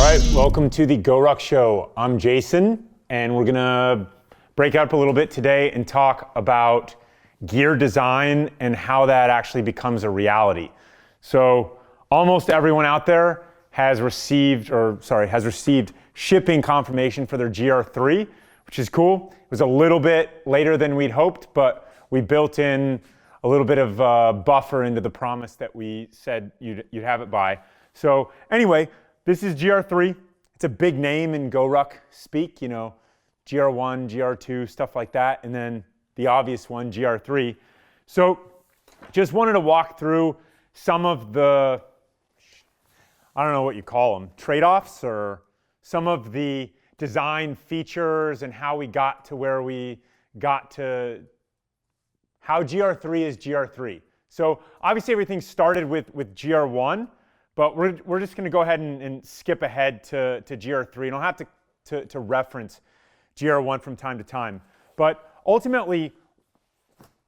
right, welcome to the GORUCK Show. I'm Jason, and we're gonna break up a little bit today and talk about gear design and how that actually becomes a reality. So almost everyone out there has received shipping confirmation for their GR3, which is cool. It was a little bit later than we'd hoped, but we built in a little bit of buffer into the promise that we said you'd have it by. So anyway, this is GR3. It's a big name in GORUCK speak, you know, GR1, GR2, stuff like that, and then the obvious one, GR3. So just wanted to walk through some of the, I don't know what you call them, trade-offs, or some of the design features and how we got to where we got to, how GR3 is GR3. So obviously everything started with GR1, but we're just gonna go ahead and skip ahead to GR3. You don't have to reference GR1 from time to time. But ultimately,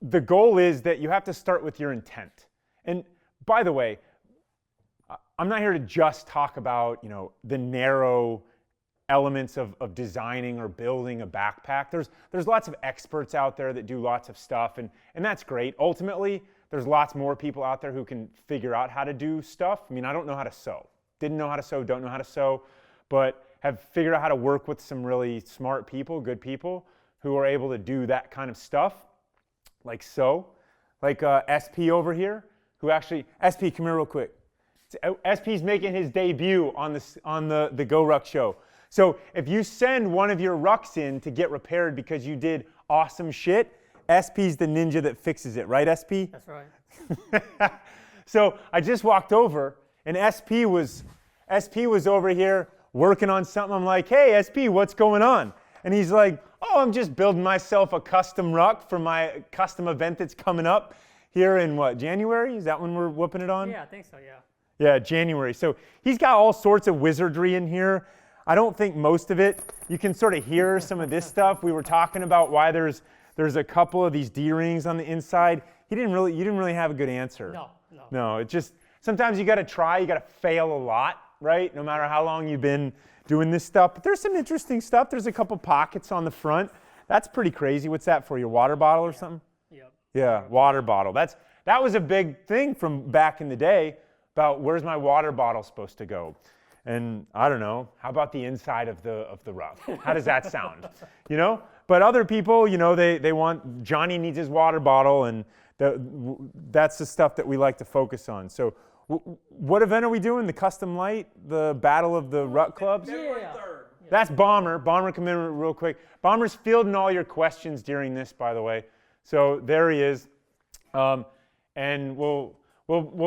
the goal is that you have to start with your intent. And by the way, I'm not here to just talk about, you know, the narrow elements of designing or building a backpack. There's lots of experts out there that do lots of stuff, and that's great. Ultimately, there's lots more people out there who can figure out how to do stuff. I mean, I don't know how to sew. Didn't know how to sew, don't know how to sew, but have figured out how to work with some really smart people, good people, who are able to do that kind of stuff, like sew. Like SP over here, who actually, SP, come here real quick. SP's making his debut on the GORUCK Show. So if you send one of your rucks in to get repaired because you did awesome shit, SP's the ninja that fixes it, right, SP? That's right. So I just walked over, and SP was over here working on something. I'm like, hey, SP, what's going on? And he's like, oh, I'm just building myself a custom ruck for my custom event that's coming up here in what, January? Is that when we're whooping it on? Yeah, I think so, yeah. Yeah, January. So he's got all sorts of wizardry in here. I don't think most of it, you can sort of hear some of this stuff. We were talking about why there's a couple of these D-rings on the inside. You didn't really have a good answer. No, it just, sometimes you gotta try, you gotta fail a lot, right? No matter how long you've been doing this stuff. But there's some interesting stuff. There's a couple pockets on the front. That's pretty crazy. What's that for, your water bottle or something? Yep. Yeah, water bottle. That was a big thing from back in the day about where's my water bottle supposed to go. And I don't know, how about the inside of the ruck? How does that sound? You know? But other people, you know, they want, Johnny needs his water bottle, and that's the stuff that we like to focus on. So what event are we doing? The Custom Light? The Battle of the Ruck Clubs? February 3rd. Yeah. That's Bomber. Bomber, come in real quick. Bomber's fielding all your questions during this, by the way. So there he is. And we'll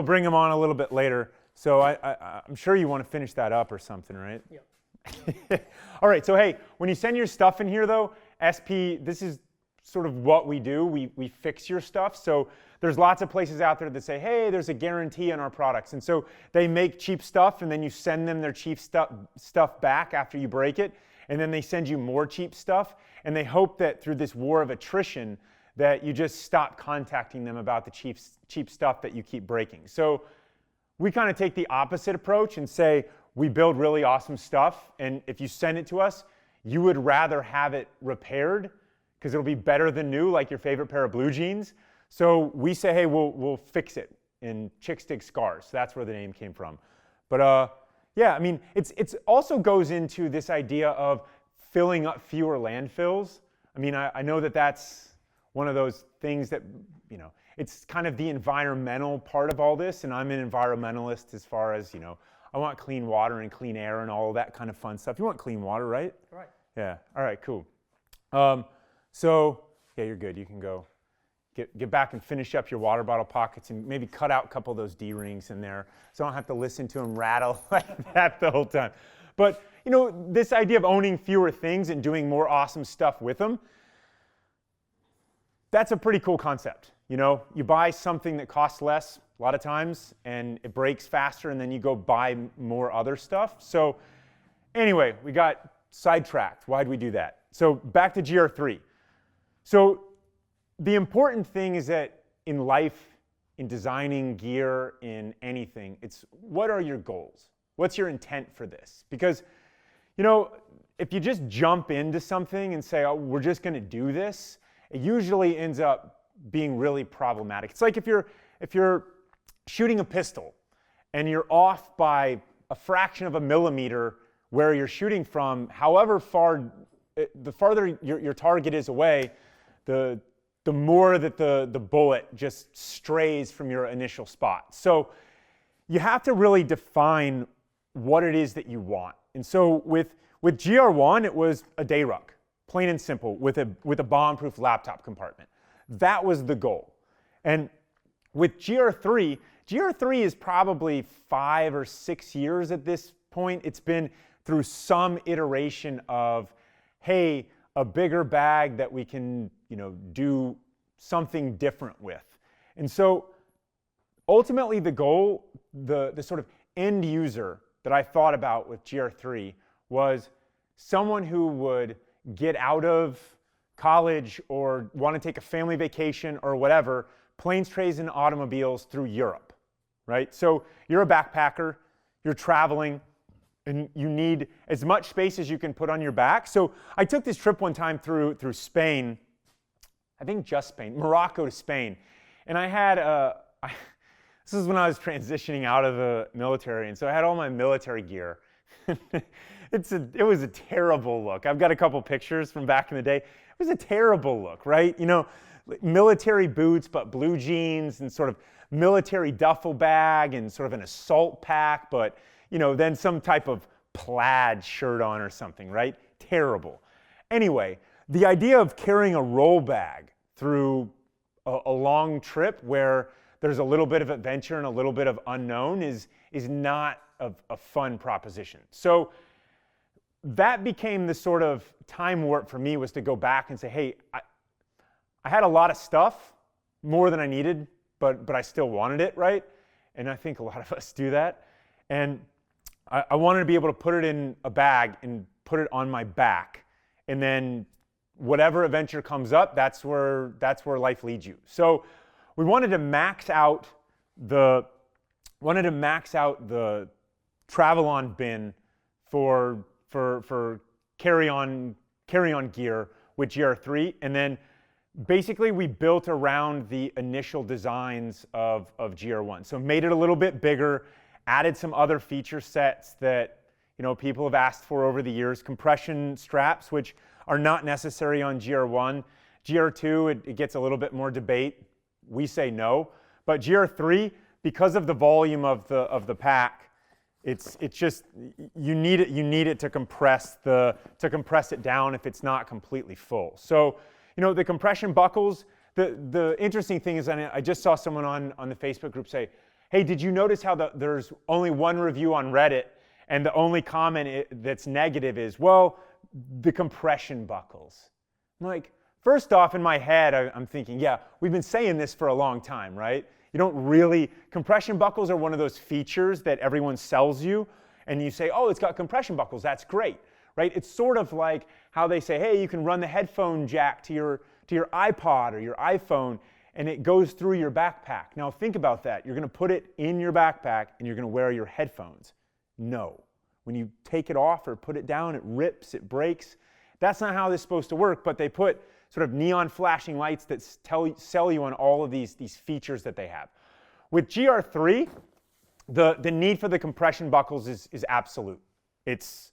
bring him on a little bit later. So I'm sure you want to finish that up or something, right? Yep. All right, so hey, when you send your stuff in here though, SP, this is sort of what we do. We fix your stuff. So there's lots of places out there that say, hey, there's a guarantee on our products. And so they make cheap stuff, and then you send them their cheap stuff back after you break it. And then they send you more cheap stuff. And they hope that through this war of attrition that you just stop contacting them about the cheap stuff that you keep breaking. So we kind of take the opposite approach and say, we build really awesome stuff, and if you send it to us, you would rather have it repaired because it'll be better than new, like your favorite pair of blue jeans. So we say, hey, we'll fix it in Chicks Dig Scars. So that's where the name came from. But yeah, I mean, it's also goes into this idea of filling up fewer landfills. I mean, I know that that's one of those things that, you know, it's kind of the environmental part of all this, and I'm an environmentalist as far as, you know, I want clean water and clean air and all of that kind of fun stuff. You want clean water, right? Right. Yeah, all right, cool. So, yeah, you're good. You can go get back and finish up your water bottle pockets and maybe cut out a couple of those D-rings in there so I don't have to listen to them rattle like that the whole time. But, you know, this idea of owning fewer things and doing more awesome stuff with them, that's a pretty cool concept. You know, you buy something that costs less a lot of times and it breaks faster, and then you go buy more other stuff. So anyway, we got sidetracked. Why'd we do that? So back to GR3. So the important thing is that in life, in designing gear, in anything, it's what are your goals? What's your intent for this? Because, if you just jump into something and say, oh, we're just going to do this, it usually ends up being really problematic. It's like if you're shooting a pistol and you're off by a fraction of a millimeter where you're shooting from, however far, the farther your target is away, the more that the bullet just strays from your initial spot. So you have to really define what it is that you want. And so with GR1, it was a day ruck, plain and simple, with a bomb-proof laptop compartment. That was the goal. And with GR3 is probably 5 or 6 years at this point. It's been through some iteration of, hey, a bigger bag that we can, do something different with. And so ultimately the goal, the sort of end user that I thought about with GR3 was someone who would get out of college or want to take a family vacation or whatever, planes, trains, and automobiles through Europe, right? So you're a backpacker, you're traveling, and you need as much space as you can put on your back. So I took this trip one time through Spain, I think just Spain, Morocco to Spain. And I had, this is when I was transitioning out of the military, and so I had all my military gear. It was a terrible look. I've got a couple pictures from back in the day. It was a terrible look, right? Military boots, but blue jeans and sort of military duffel bag and sort of an assault pack, but then some type of plaid shirt on or something, right? Terrible. Anyway, the idea of carrying a roll bag through a long trip where there's a little bit of adventure and a little bit of unknown is not a fun proposition. So that became the sort of time warp for me, was to go back and say, hey, I had a lot of stuff, more than I needed, but I still wanted it, right? And I think a lot of us do that. And I wanted to be able to put it in a bag and put it on my back. And then whatever adventure comes up, that's where life leads you. So we wanted to max out the travel-on bin for carry-on gear with GR3, and then basically we built around the initial designs of GR1. So made it a little bit bigger, added some other feature sets that people have asked for over the years, compression straps, which are not necessary on GR1. GR2, it gets a little bit more debate. We say no, but GR3, because of the volume of the pack, it's just you need it to compress it down if it's not completely full. So the compression buckles. The interesting thing is, I just saw someone on the Facebook group say, hey, did you notice how there's only one review on Reddit and the only comment that's negative is, well, the compression buckles. I'm like, first off, in my head, I'm thinking, yeah, we've been saying this for a long time, right? You don't really, compression buckles are one of those features that everyone sells you, and you say, oh, it's got compression buckles, that's great, right? It's sort of like how they say, hey, you can run the headphone jack to your iPod or your iPhone, and it goes through your backpack. Now think about that. You're going to put it in your backpack, and you're going to wear your headphones. No. When you take it off or put it down, it rips, it breaks. That's not how this is supposed to work, but they put sort of neon flashing lights that sell you on all of these features that they have. With GR3, the need for the compression buckles is absolute. It's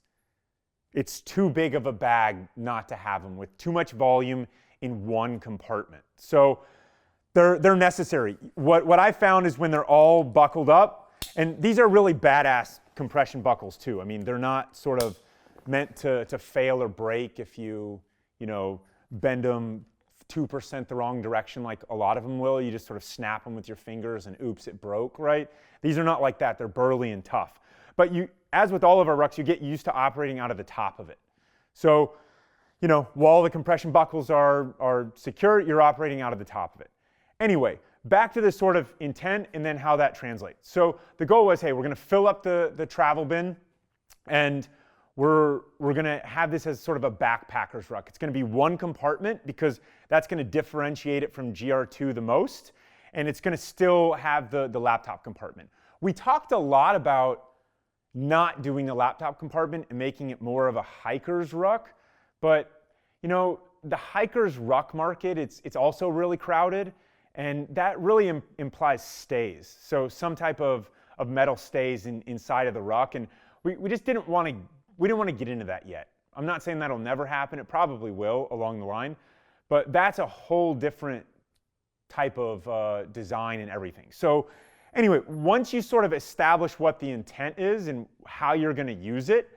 too big of a bag not to have them, with too much volume in one compartment. So they're necessary. What I found is when they're all buckled up, and these are really badass compression buckles too. I mean, they're not sort of meant to fail or break if you bend them 2% the wrong direction like a lot of them will. You just sort of snap them with your fingers and oops, it broke, right? These are not like that. They're burly and tough. But as with all of our rucks, you get used to operating out of the top of it. So, while the compression buckles are secure, you're operating out of the top of it. Anyway, back to this sort of intent and then how that translates. So the goal was, hey, we're going to fill up the travel bin, and we're going to have this as sort of a backpacker's ruck. It's going to be one compartment because that's going to differentiate it from GR2 the most, and it's going to still have the laptop compartment. We talked a lot about not doing the laptop compartment and making it more of a hiker's ruck. But the hiker's ruck market, it's also really crowded, and that really implies stays. So some type of metal stays inside of the ruck, and we just didn't want to get into that yet. I'm not saying that'll never happen. It probably will along the line, but that's a whole different type of design and everything. So anyway, once you sort of establish what the intent is and how you're going to use it,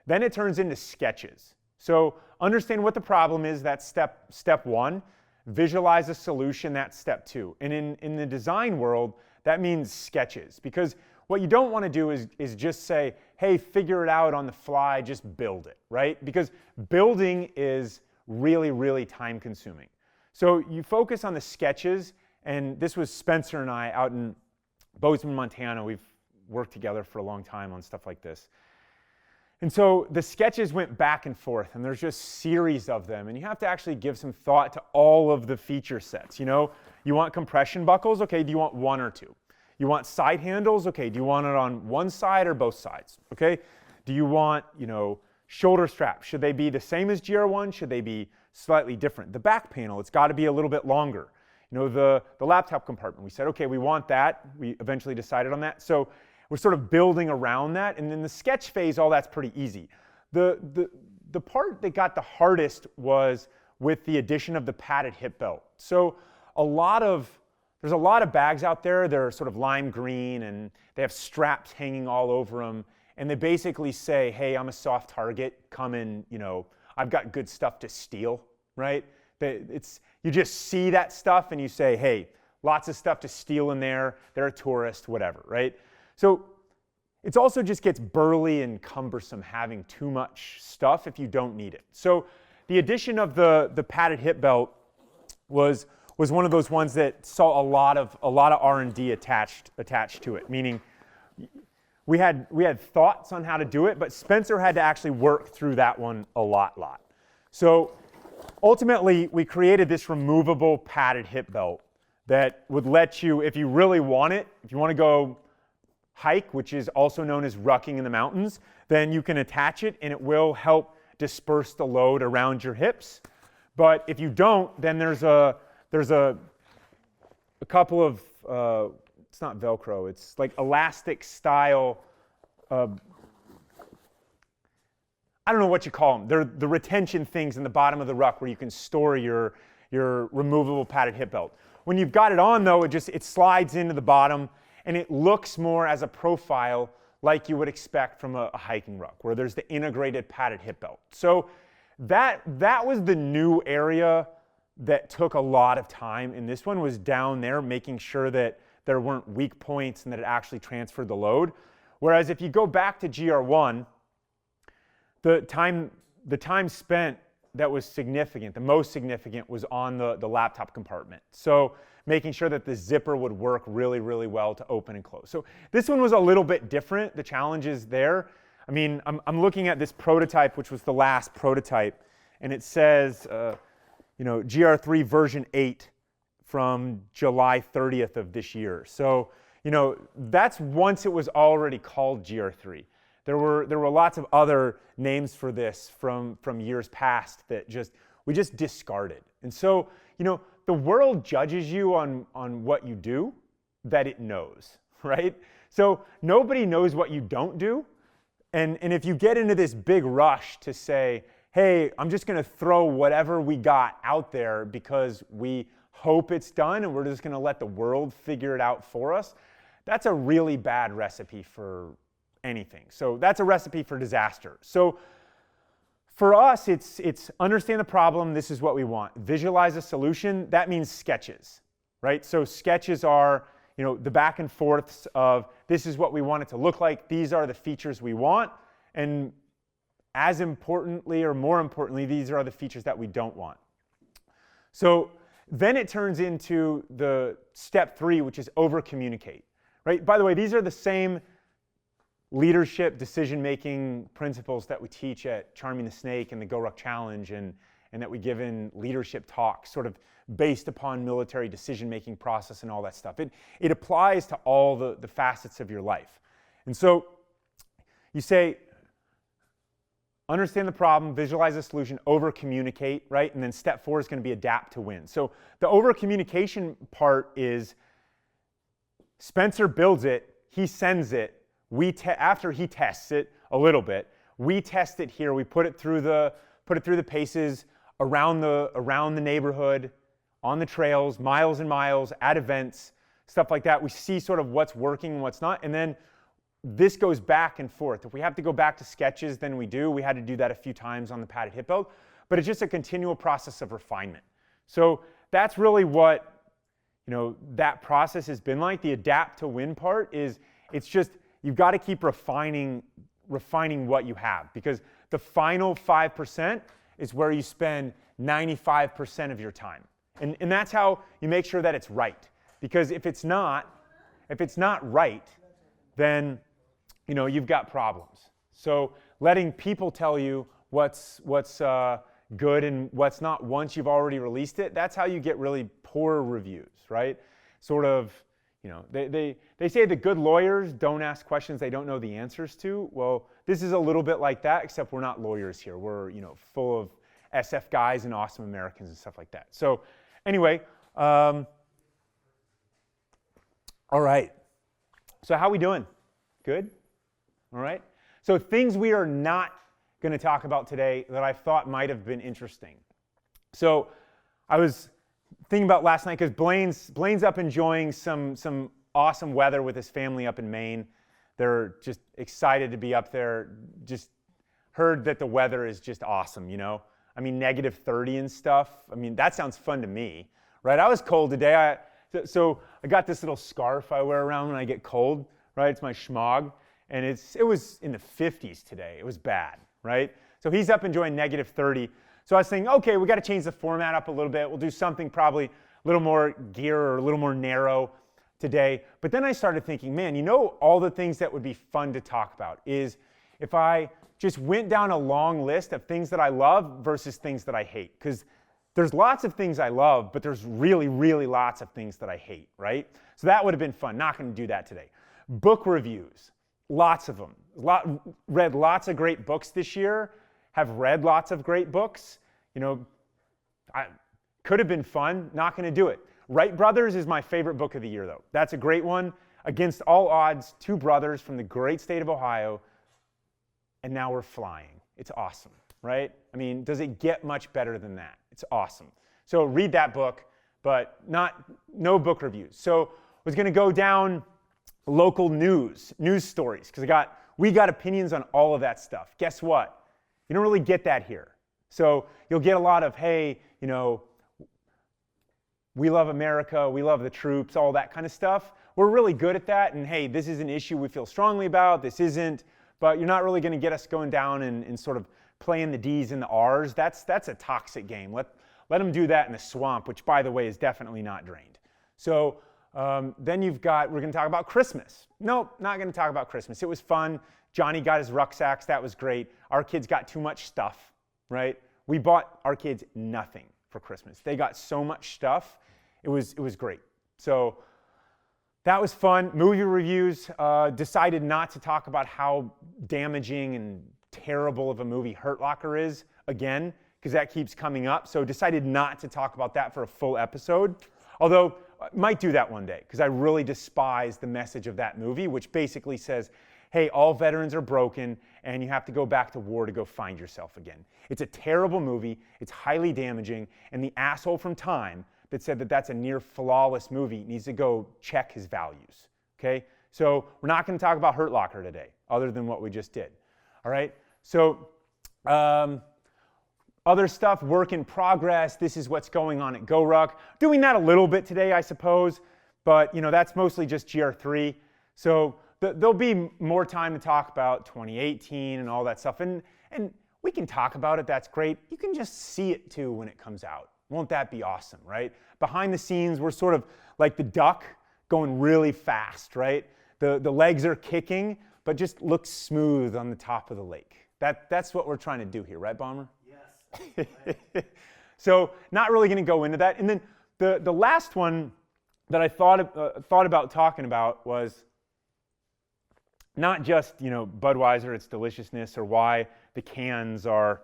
then it turns into sketches. So understand what the problem is, that's step one. Visualize a solution, that's step two. And in the design world, that means sketches, because what you don't want to do is just say, hey, figure it out on the fly, just build it, right? Because building is really, really time consuming. So you focus on the sketches, and this was Spencer and I out in Bozeman, Montana. We've worked together for a long time on stuff like this. And so the sketches went back and forth, and there's just series of them, and you have to actually give some thought to all of the feature sets. You want compression buckles? Okay, do you want one or two? You want side handles? Okay, do you want it on one side or both sides? Okay, do you want, shoulder straps? Should they be the same as GR1? Should they be slightly different? The back panel, it's got to be a little bit longer. The laptop compartment, we said, okay, we want that. We eventually decided on that. So we're sort of building around that, and in the sketch phase, all that's pretty easy. The part that got the hardest was with the addition of the padded hip belt. So there's a lot of bags out there. They're sort of lime green, and they have straps hanging all over them, and they basically say, hey, I'm a soft target. Come in, I've got good stuff to steal, right? You just see that stuff, and you say, hey, lots of stuff to steal in there. They're a tourist, whatever, right? So it also just gets burly and cumbersome having too much stuff if you don't need it. So the addition of the padded hip belt was one of those ones that saw a lot of R&D attached to it, meaning we had thoughts on how to do it, but Spencer had to actually work through that one a lot. So ultimately, we created this removable padded hip belt that would let you, if you really want it, if you want to go hike, which is also known as rucking in the mountains, then you can attach it and it will help disperse the load around your hips. But if you don't, then there's a couple of, it's not Velcro, it's like elastic style, I don't know what you call them. They're the retention things in the bottom of the ruck where you can store your removable padded hip belt. When you've got it on though, it slides into the bottom, and it looks more as a profile like you would expect from a hiking ruck, where there's the integrated padded hip belt. So that was the new area that took a lot of time, and this one was down there making sure that there weren't weak points and that it actually transferred the load. Whereas if you go back to GR1, the time spent that was significant, the most significant, was on the laptop compartment. So making sure that the zipper would work really, really well to open and close. So this one was a little bit different. The challenge is there. I mean, I'm looking at this prototype, which was the last prototype, and it says, GR3 version 8 from July 30th of this year. So, that's once it was already called GR3. There were lots of other names for this from years past that we just discarded. And so, the world judges you on what you do that it knows, right? So nobody knows what you don't do. And if you get into this big rush to say, hey, I'm just going to throw whatever we got out there because we hope it's done and we're just going to let the world figure it out for us, that's a really bad recipe for anything. So that's a recipe for disaster. So for us, it's understand the problem, this is what we want. Visualize a solution, that means sketches, right? So sketches are, the back and forths of this is what we want it to look like, these are the features we want, and as importantly or more importantly, these are the features that we don't want. So then it turns into the step 3, which is over-communicate, right? By the way, these are the same leadership decision-making principles that we teach at Charming the Snake and the GORUCK Challenge, and that we give in leadership talks, sort of based upon military decision-making process and all that stuff. It applies to all the facets of your life. And so you say, understand the problem, visualize the solution, over-communicate, right? And then step 4 is going to be adapt to win. So the over-communication part is Spencer builds it, he sends it, after he tests it a little bit, we test it here, we put it through the paces around the neighborhood, on the trails, miles and miles, at events, stuff like that. We see sort of what's working and what's not, and then this goes back and forth. If we have to go back to sketches, then we do. We had to do that a few times on the padded hip belt, but it's just a continual process of refinement. So that's really what that process has been like. The adapt to win part is, it's just, you've got to keep refining what you have, because the final 5% is where you spend 95% of your time. And that's how you make sure that it's right. Because if it's not right, then you've got problems. So letting people tell you what's good and what's not once you've already released it, that's how you get really poor reviews, right? Sort of, they say the good lawyers don't ask questions they don't know the answers to. Well, this is a little bit like that, except we're not lawyers here. We're full of SF guys and awesome Americans and stuff like that. So anyway, all right. So how we doing? Good? All right. So things we are not going to talk about today that I thought might have been interesting. So I was thinking about last night, because Blayne's up enjoying some awesome weather with his family up in Maine. They're just excited to be up there. Just heard that the weather is just awesome, I mean, -30 and stuff. I mean, that sounds fun to me, right? I was cold today. So I got this little scarf I wear around when I get cold, right? It's my schmog. And it was in the 50s today. It was bad, right? So he's up enjoying -30. So I was thinking, okay, we got to change the format up a little bit. We'll do something probably a little more gear or a little more narrow today. But then I started thinking, man, all the things that would be fun to talk about is if I just went down a long list of things that I love versus things that I hate. Because there's lots of things I love, but there's really, really lots of things that I hate, right? So that would have been fun. Not going to do that today. Book reviews. Lots of them. Read lots of great books this year. Have read lots of great books. Could have been fun. Not going to do it. Wright Brothers is my favorite book of the year, though. That's a great one. Against all odds, 2 brothers from the great state of Ohio, and now we're flying. It's awesome, right? I mean, does it get much better than that? It's awesome. So read that book, but no book reviews. So I was going to go down local news stories, because we got opinions on all of that stuff. Guess what? You don't really get that here. So you'll get a lot of, hey, we love America, we love the troops, all that kind of stuff. We're really good at that, and hey, this is an issue we feel strongly about, this isn't, but you're not really going to get us going down and sort of playing the D's and the R's. That's a toxic game. Let them do that in the swamp, which, by the way, is definitely not drained. So then we're going to talk about Christmas. Nope, not going to talk about Christmas. It was fun. Johnny got his rucksacks. That was great. Our kids got too much stuff, right? We bought our kids nothing for Christmas. They got so much stuff. It was great. So that was fun. Movie reviews. Decided not to talk about how damaging and terrible of a movie Hurt Locker is again, because that keeps coming up. So decided not to talk about that for a full episode. Although I might do that one day, because I really despise the message of that movie, which basically says, hey, all veterans are broken and you have to go back to war to go find yourself again. It's a terrible movie. It's highly damaging. And the asshole from Time that said that that's a near flawless movie needs to go check his values. Okay? So we're not going to talk about Hurt Locker today, other than what we just did. All right? So other stuff, work in progress. This is what's going on at GORUCK. Doing that a little bit today, I suppose, but that's mostly just GR3. So there'll be more time to talk about 2018 and all that stuff, and we can talk about it. That's great. You can just see it too when it comes out. Won't that be awesome, right? Behind the scenes, we're sort of like the duck going really fast, right? The legs are kicking, but just looks smooth on the top of the lake. That's what we're trying to do here, right, Bomber? So not really going to go into that. And then the last one that I thought about talking about was not just, Budweiser, its deliciousness, or why the cans are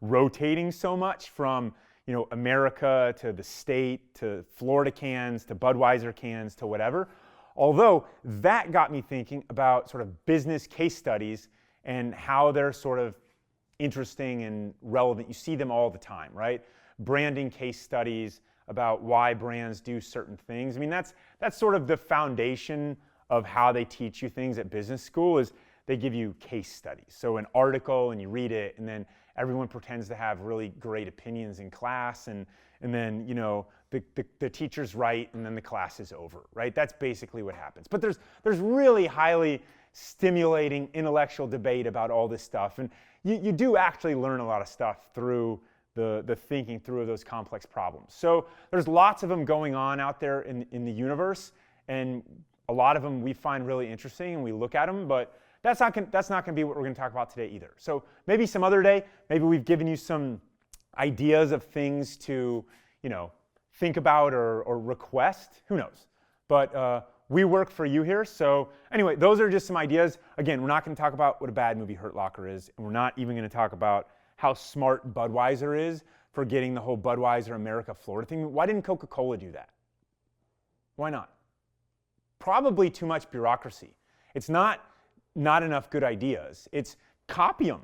rotating so much from, America to the state to Florida cans to Budweiser cans to whatever. Although that got me thinking about sort of business case studies and how they're sort of interesting and relevant. You see them all the time, right? Branding case studies about why brands do certain things. I mean, that's sort of the foundation of how they teach you things at business school is they give you case studies. So an article and you read it, and then everyone pretends to have really great opinions in class, and then the teacher's right, and then the class is over, right? That's basically what happens. But there's really highly stimulating intellectual debate about all this stuff, and you do actually learn a lot of stuff through the thinking through of those complex problems. So there's lots of them going on out there in the universe, and a lot of them we find really interesting and we look at them, but that's not going to be what we're going to talk about today either. So maybe some other day, maybe we've given you some ideas of things to, think about or request. Who knows? But we work for you here. So anyway, those are just some ideas. Again, we're not going to talk about what a bad movie Hurt Locker is, and we're not even going to talk about how smart Budweiser is for getting the whole Budweiser America Florida thing. Why didn't Coca-Cola do that? Why not? Probably too much bureaucracy. It's not enough good ideas. It's copy them.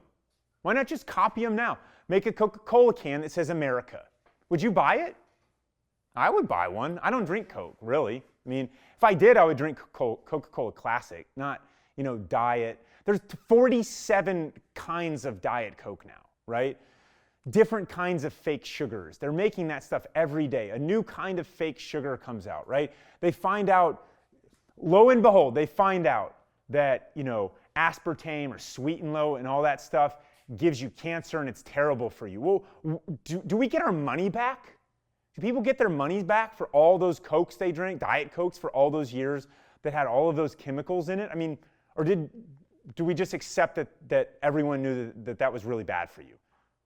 Why not just copy them now? Make a Coca-Cola can that says America. Would you buy it? I would buy one. I don't drink Coke, really. I mean, if I did, I would drink Coca-Cola Classic, not, Diet. There's 47 kinds of Diet Coke now, right? Different kinds of fake sugars. They're making that stuff every day. A new kind of fake sugar comes out, right? They find out, lo and behold, they find out that, aspartame or sweet and low and all that stuff gives you cancer and it's terrible for you. Well, do we get our money back? Do people get their monies back for all those Cokes they drank, Diet Cokes for all those years that had all of those chemicals in it? I mean, or do we just accept that everyone knew that was really bad for you?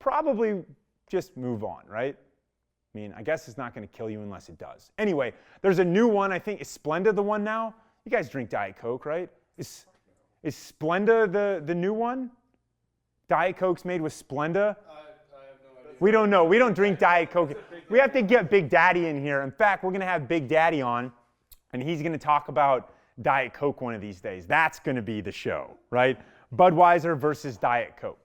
Probably just move on, right? I mean, I guess it's not going to kill you unless it does. Anyway, there's a new one. I think, is Splenda the one now? You guys drink Diet Coke, right? Is Splenda the new one? Diet Coke's made with Splenda? I have no idea. We don't know. We don't drink Diet Coke. We have to get Big Daddy in here. In fact, we're going to have Big Daddy on, and he's going to talk about Diet Coke one of these days. That's going to be the show, right? Budweiser versus Diet Coke.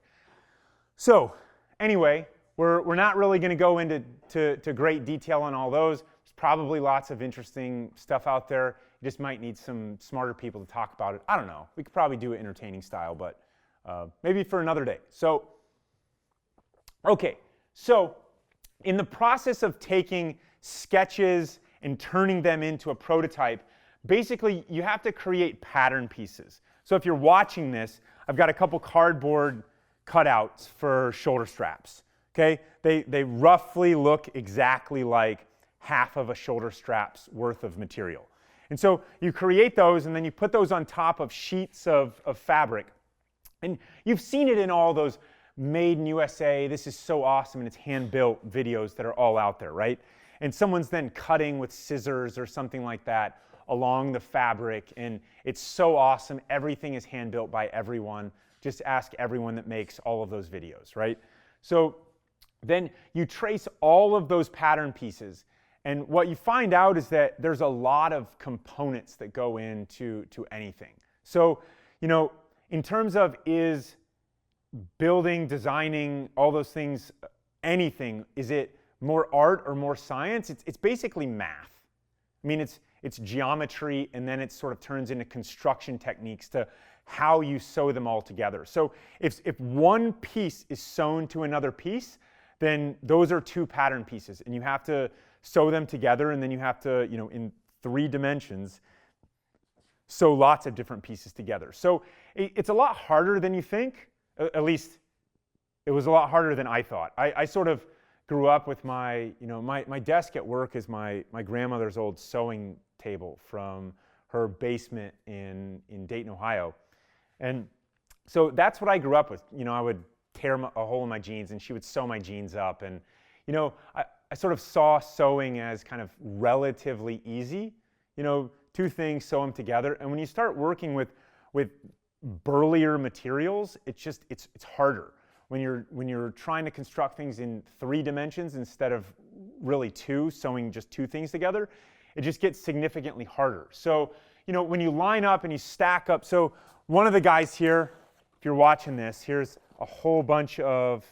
So anyway, we're not really going to go into great detail on all those. There's probably lots of interesting stuff out there. You just might need some smarter people to talk about it. I don't know. We could probably do it entertaining style, but maybe for another day. So, okay. So in the process of taking sketches and turning them into a prototype, basically you have to create pattern pieces. So if you're watching this, I've got a couple cardboard cutouts for shoulder straps. Okay? They roughly look exactly like half of a shoulder strap's worth of material. And so you create those, and then you put those on top of sheets of fabric. And you've seen it in all those Made in USA, this is so awesome, and it's hand-built videos that are all out there, right? And someone's then cutting with scissors or something like that along the fabric, and it's so awesome. Everything is hand-built by everyone. Just ask everyone that makes all of those videos, right? So then you trace all of those pattern pieces, and what you find out is that there's a lot of components that go into anything. So, in terms of is building, designing, all those things, anything, is it more art or more science? It's basically math. I mean, it's geometry, and then it sort of turns into construction techniques to how you sew them all together. So if one piece is sewn to another piece, then those are two pattern pieces, and you have to sew them together, and then you have to, in 3 dimensions, sew lots of different pieces together. So it's a lot harder than you think. At least it was a lot harder than I thought. I sort of grew up with my desk at work is my grandmother's old sewing table from her basement in Dayton, Ohio. And so that's what I grew up with. I would tear a hole in my jeans, and she would sew my jeans up. And, I sort of saw sewing as kind of relatively easy. 2 things, sew them together. And when you start working with with burlier materials, it's harder. When you're trying to construct things in 3 dimensions instead of really 2, sewing just 2 things together, it just gets significantly harder. So, when you line up and you stack up, so one of the guys here, if you're watching this, here's a whole bunch of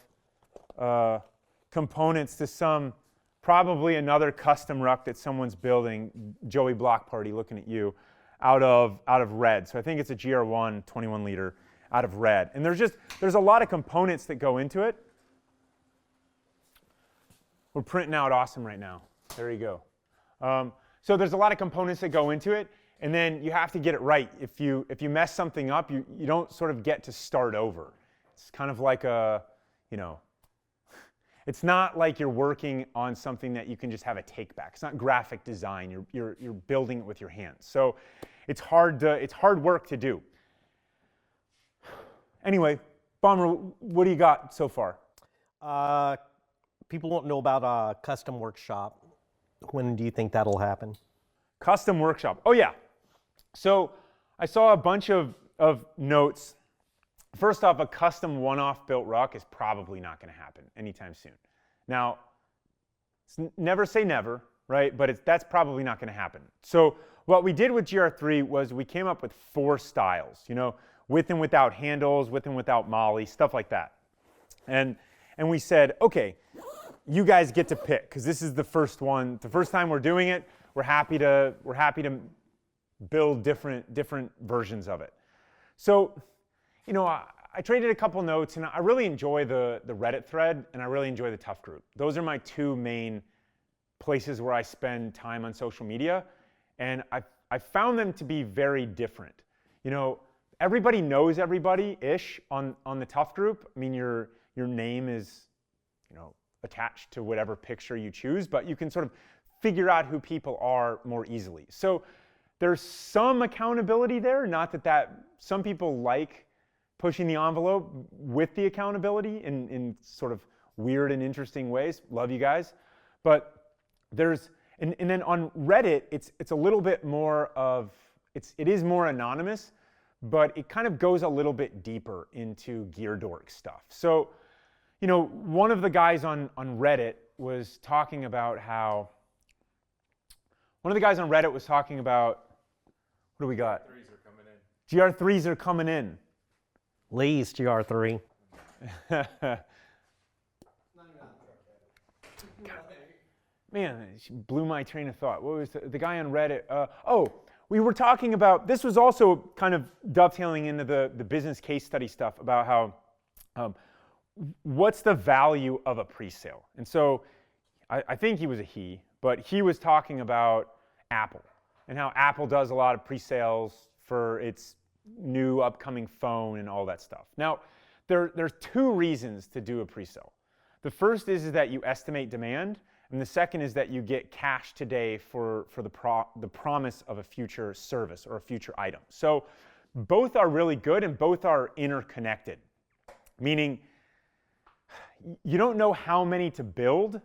components to probably another custom ruck that someone's building, Joey Block Party looking at you, out of red. So I think it's a GR1 21 liter out of red. And there's a lot of components that go into it. We're printing out awesome right now. There you go. So there's a lot of components that go into it, and then you have to get it right. If you mess something up, you don't sort of get to start over. It's kind of like it's not like you're working on something that you can just have a take back. It's not graphic design. You're building it with your hands. So it's hard work to do. Anyway, Bomber, what do you got so far? People won't know about a custom workshop. When do you think that'll happen? Custom workshop. Oh yeah. So I saw a bunch of notes. First off, a custom one-off built ruck is probably not going to happen anytime soon. Now, never say never, right? But that's probably not going to happen. So what we did with GR3 was we came up with 4 styles, with and without handles, with and without molly, stuff like that. And we said, okay, you guys get to pick, because this is the first one. The first time we're doing it, we're happy to build different versions of it. So, I traded a couple notes, and I really enjoy the Reddit thread, and I really enjoy the Tough Group. Those are my 2 main places where I spend time on social media, and I found them to be very different. Everybody knows everybody-ish on the Tough Group. I mean, your name is, attached to whatever picture you choose, but you can sort of figure out who people are more easily. So there's some accountability there, not that some people like pushing the envelope with the accountability in sort of weird and interesting ways. Love you guys. But and then on Reddit, it's a little bit more it is more anonymous, but it kind of goes a little bit deeper into gear dork stuff. So, one of the guys on Reddit was talking about what do we got? GR3s are coming in. GR3s are coming in. Lee's GR3. Man, she blew my train of thought. What was the guy on Reddit? We were talking about, this was also kind of dovetailing into the business case study stuff about how, what's the value of a pre-sale? And so I think he was a he, but he was talking about Apple and how Apple does a lot of pre-sales for its new upcoming phone and all that stuff. Now, there's 2 reasons to do a pre-sale. The first is that you estimate demand, and the second is that you get cash today for the promise of a future service or a future item. So both are really good and both are interconnected, meaning you don't know how many to build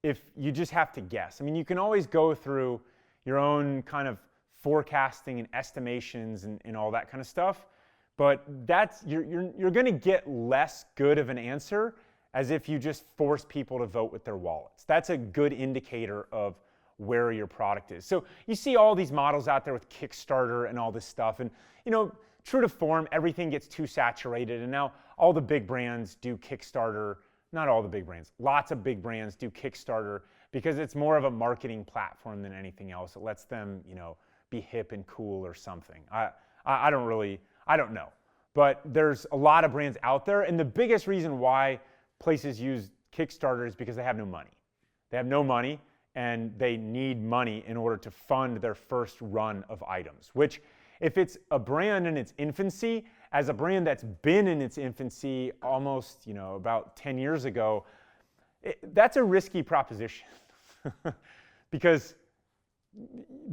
if you just have to guess. I mean, you can always go through your own kind of forecasting and estimations and all that kind of stuff, but you're going to get less good of an answer as if you just force people to vote with their wallets. That's a good indicator of where your product is. So you see all these models out there with Kickstarter and all this stuff, and true to form, everything gets too saturated, and now all the big brands do Kickstarter. Not all the big brands, lots of big brands do Kickstarter because it's more of a marketing platform than anything else. It lets them, be hip and cool or something. I don't know. But there's a lot of brands out there, and the biggest reason why places use Kickstarter is because they have no money. They have no money, and they need money in order to fund their first run of items, which if it's a brand in its infancy, as a brand that's been in its infancy almost, about 10 years ago, that's a risky proposition because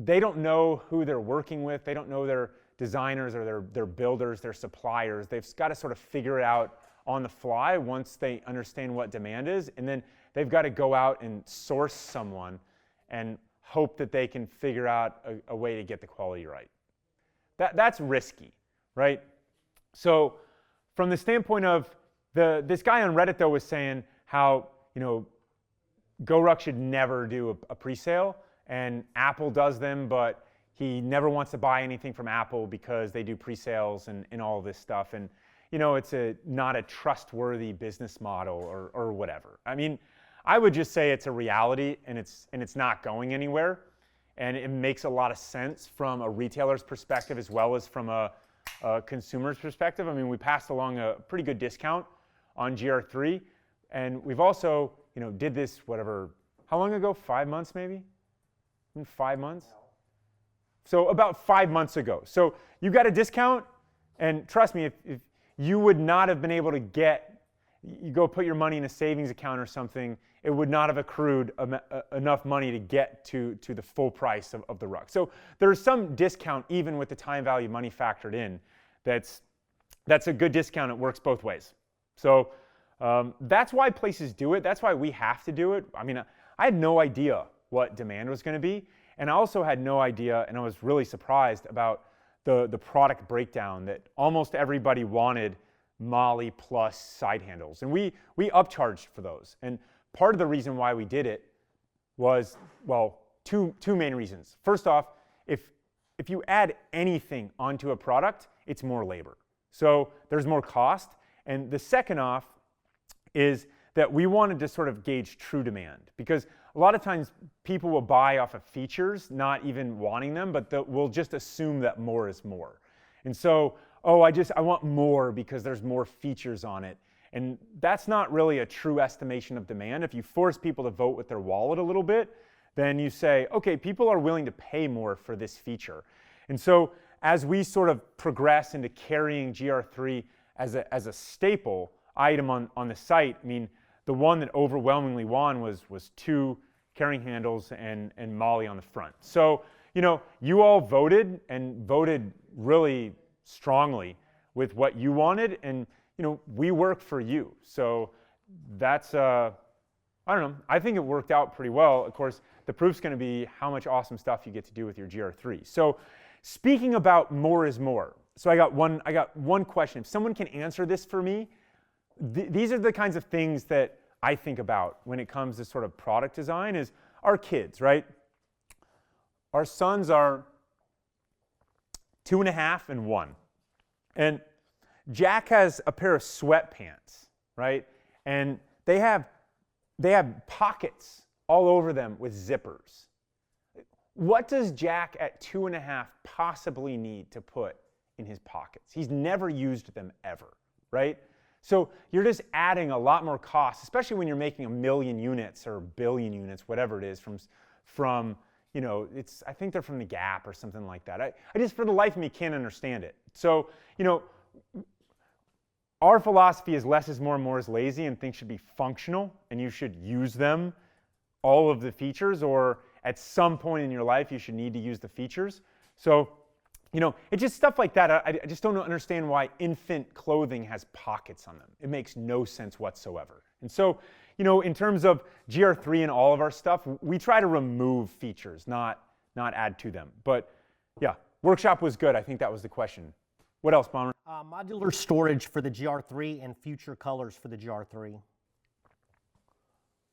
they don't know who they're working with. They don't know their designers or their builders, their suppliers. They've got to sort of figure it out on the fly once they understand what demand is, and then they've got to go out and source someone and hope that they can figure out a way to get the quality right. That's risky, right? So from the standpoint of this guy on Reddit though was saying how, GORUCK should never do a pre-sale, and Apple does them, but he never wants to buy anything from Apple because they do pre-sales and all this stuff. And it's not a trustworthy business model or whatever. I mean, I would just say it's a reality, and it's not going anywhere. And it makes a lot of sense from a retailer's perspective as well as from a consumer's perspective. I mean, we passed along a pretty good discount on GR3, and we've also, did this how long ago? 5 months maybe? 5 months? So about 5 months ago. So you got a discount, and trust me, if you would not have been able to you go put your money in a savings account or something, it would not have accrued enough money to get to the full price of the ruck. So there's some discount even with the time value money factored in. That's a good discount. It works both ways. So that's why places do it. That's why we have to do it. I mean, I had no idea what demand was going to be, and I also had no idea, and I was really surprised about the product breakdown that almost everybody wanted Molly plus side handles, and we upcharged for those. And part of the reason why we did it was, well, two main reasons. First off, if you add anything onto a product, it's more labor, so there's more cost. And the second off is that we wanted to sort of gauge true demand, because a lot of times people will buy off of features, not even wanting them, but we'll just assume that more is more. And so, I want more because there's more features on it. And that's not really a true estimation of demand. If you force people to vote with their wallet a little bit, then you say, okay, people are willing to pay more for this feature. And so as we sort of progress into carrying GR3 as a staple item on the site, I mean, the one that overwhelmingly won was 2 carrying handles and Molly on the front. So, you all voted really strongly with what you wanted, and we work for you. So that's I don't know, I think it worked out pretty well. Of course, the proof's going to be how much awesome stuff you get to do with your GR3. So speaking about more is more, so I got one question. If someone can answer this for me, these are the kinds of things that I think about when it comes to sort of product design. Is our kids, right? Our sons are 2.5 and 1. And Jack has a pair of sweatpants, right? And they have pockets all over them with zippers. What does Jack at 2.5 possibly need to put in his pockets? He's never used them ever, right? So you're just adding a lot more cost, especially when you're making 1 million units or 1 billion units, whatever it is, from I think they're from the Gap or something like that. I just, for the life of me, can't understand it. So, our philosophy is less is more is lazy, and things should be functional, and you should use them, all of the features, or at some point in your life, you should need to use the features. So, it's just stuff like that. I just don't understand why infant clothing has pockets on them. It makes no sense whatsoever. And so, in terms of GR3 and all of our stuff, we try to remove features, not add to them. But yeah, workshop was good. I think that was the question. What else, Bomber? Modular storage for the GR3 and future colors for the GR3. Good,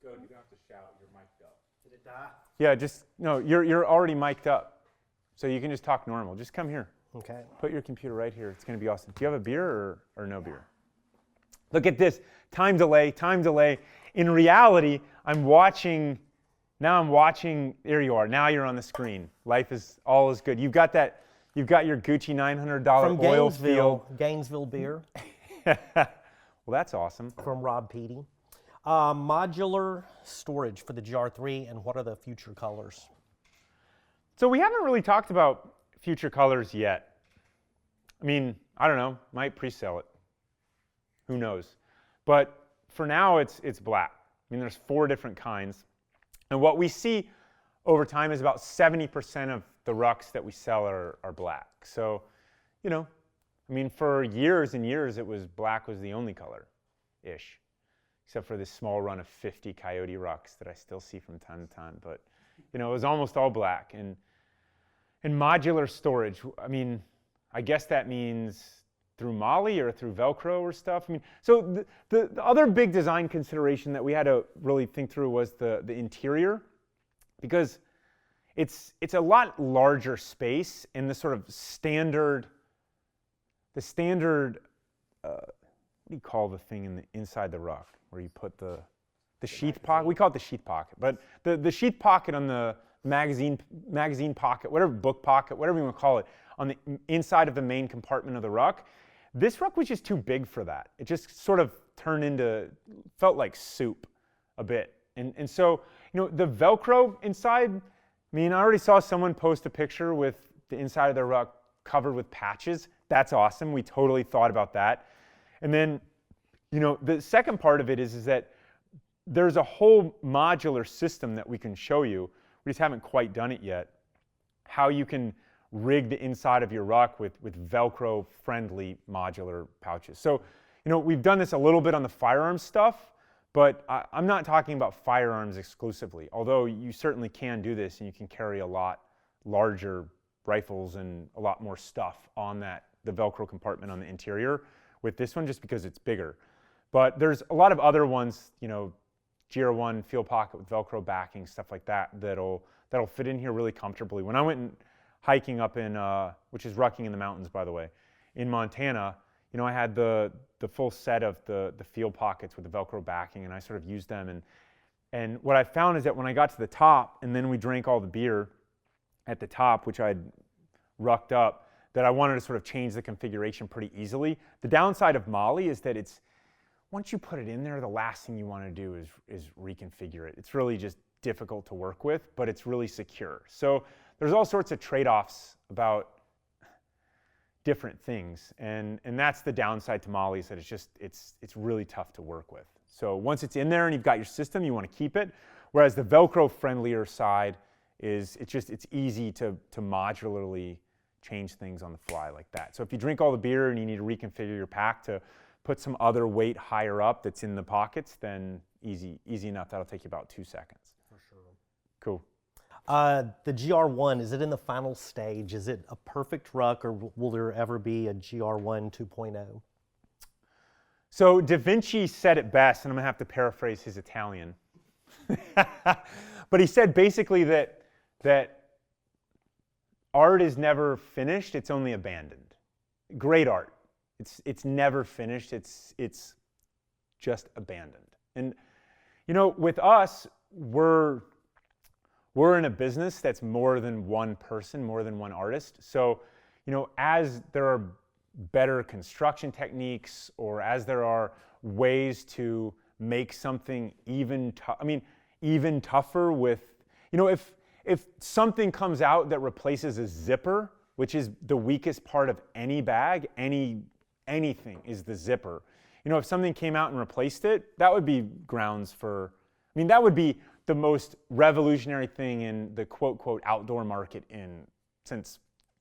you don't have to shout, you're mic'd up. Did it die? Yeah, no, you're already mic'd up. So you can just talk normal. Just come here. Okay. Put your computer right here. It's going to be awesome. Do you have a beer or no beer? Look at this. Time delay. In reality, I'm watching. There you are. Now you're on the screen. Life is all is good. You've got your Gucci $900 From oil field. Gainesville beer. Well, that's awesome. From Rob Peaty. Modular storage for the GR3, and what are the future colors? So we haven't really talked about future colors yet. I mean, I don't know. Might pre-sell it. Who knows? But for now, it's black. I mean, there's 4 different kinds. And what we see over time is about 70% of the rucks that we sell are black. So, I mean, for years and years, black was the only color-ish, except for this small run of 50 Coyote rucks that I still see from time to time. But, it was almost all black. And modular storage, I mean, I guess that means through Moly or through Velcro or stuff. I mean, so the other big design consideration that we had to really think through was the interior, because it's a lot larger space in the sort of standard, what do you call the thing inside the ruck where you put the sheath pocket? We call it the sheath pocket, but the sheath pocket on the magazine pocket, whatever, book pocket, whatever you want to call it, on the inside of the main compartment of the ruck. This ruck was just too big for that. It just sort of felt like soup a bit. And so, the Velcro inside, I mean, I already saw someone post a picture with the inside of their ruck covered with patches. That's awesome. We totally thought about that. And then, the second part of it is that there's a whole modular system that we can show you. We just haven't quite done it yet. How you can rig the inside of your ruck with Velcro-friendly modular pouches. So, we've done this a little bit on the firearms stuff, but I'm not talking about firearms exclusively, although you certainly can do this and you can carry a lot larger rifles and a lot more stuff on the Velcro compartment on the interior with this one, just because it's bigger. But there's a lot of other ones, GR1 field pocket with Velcro backing, stuff like that, that'll fit in here really comfortably. When I went hiking up in, which is rucking in the mountains, by the way, in Montana, I had the full set of the field pockets with the Velcro backing, and I sort of used them. And what I found is that when I got to the top, and then we drank all the beer at the top, which I'd rucked up, that I wanted to sort of change the configuration pretty easily. The downside of Moly is that once you put it in there, the last thing you want to do is reconfigure it. It's really just difficult to work with, but it's really secure. So there's all sorts of trade-offs about different things, and that's the downside to Moly, is that it's really tough to work with. So once it's in there and you've got your system, you want to keep it. Whereas the Velcro friendlier side is it's easy to modularly change things on the fly like that. So if you drink all the beer and you need to reconfigure your pack to put some other weight higher up that's in the pockets, then easy enough. That'll take you about 2 seconds. For sure. Cool. The GR1, is it in the final stage? Is it a perfect ruck, or will there ever be a GR1 2.0? So Da Vinci said it best, and I'm going to have to paraphrase his Italian. But he said basically that art is never finished, it's only abandoned. Great art. It's never finished, it's just abandoned. And with us, we're in a business that's more than one person, more than one artist. So, as there are better construction techniques, or as there are ways to make something even tougher with, if something comes out that replaces a zipper, which is the weakest part of any bag, anything is the zipper. If something came out and replaced it, that would be grounds for, that would be the most revolutionary thing in the quote outdoor market since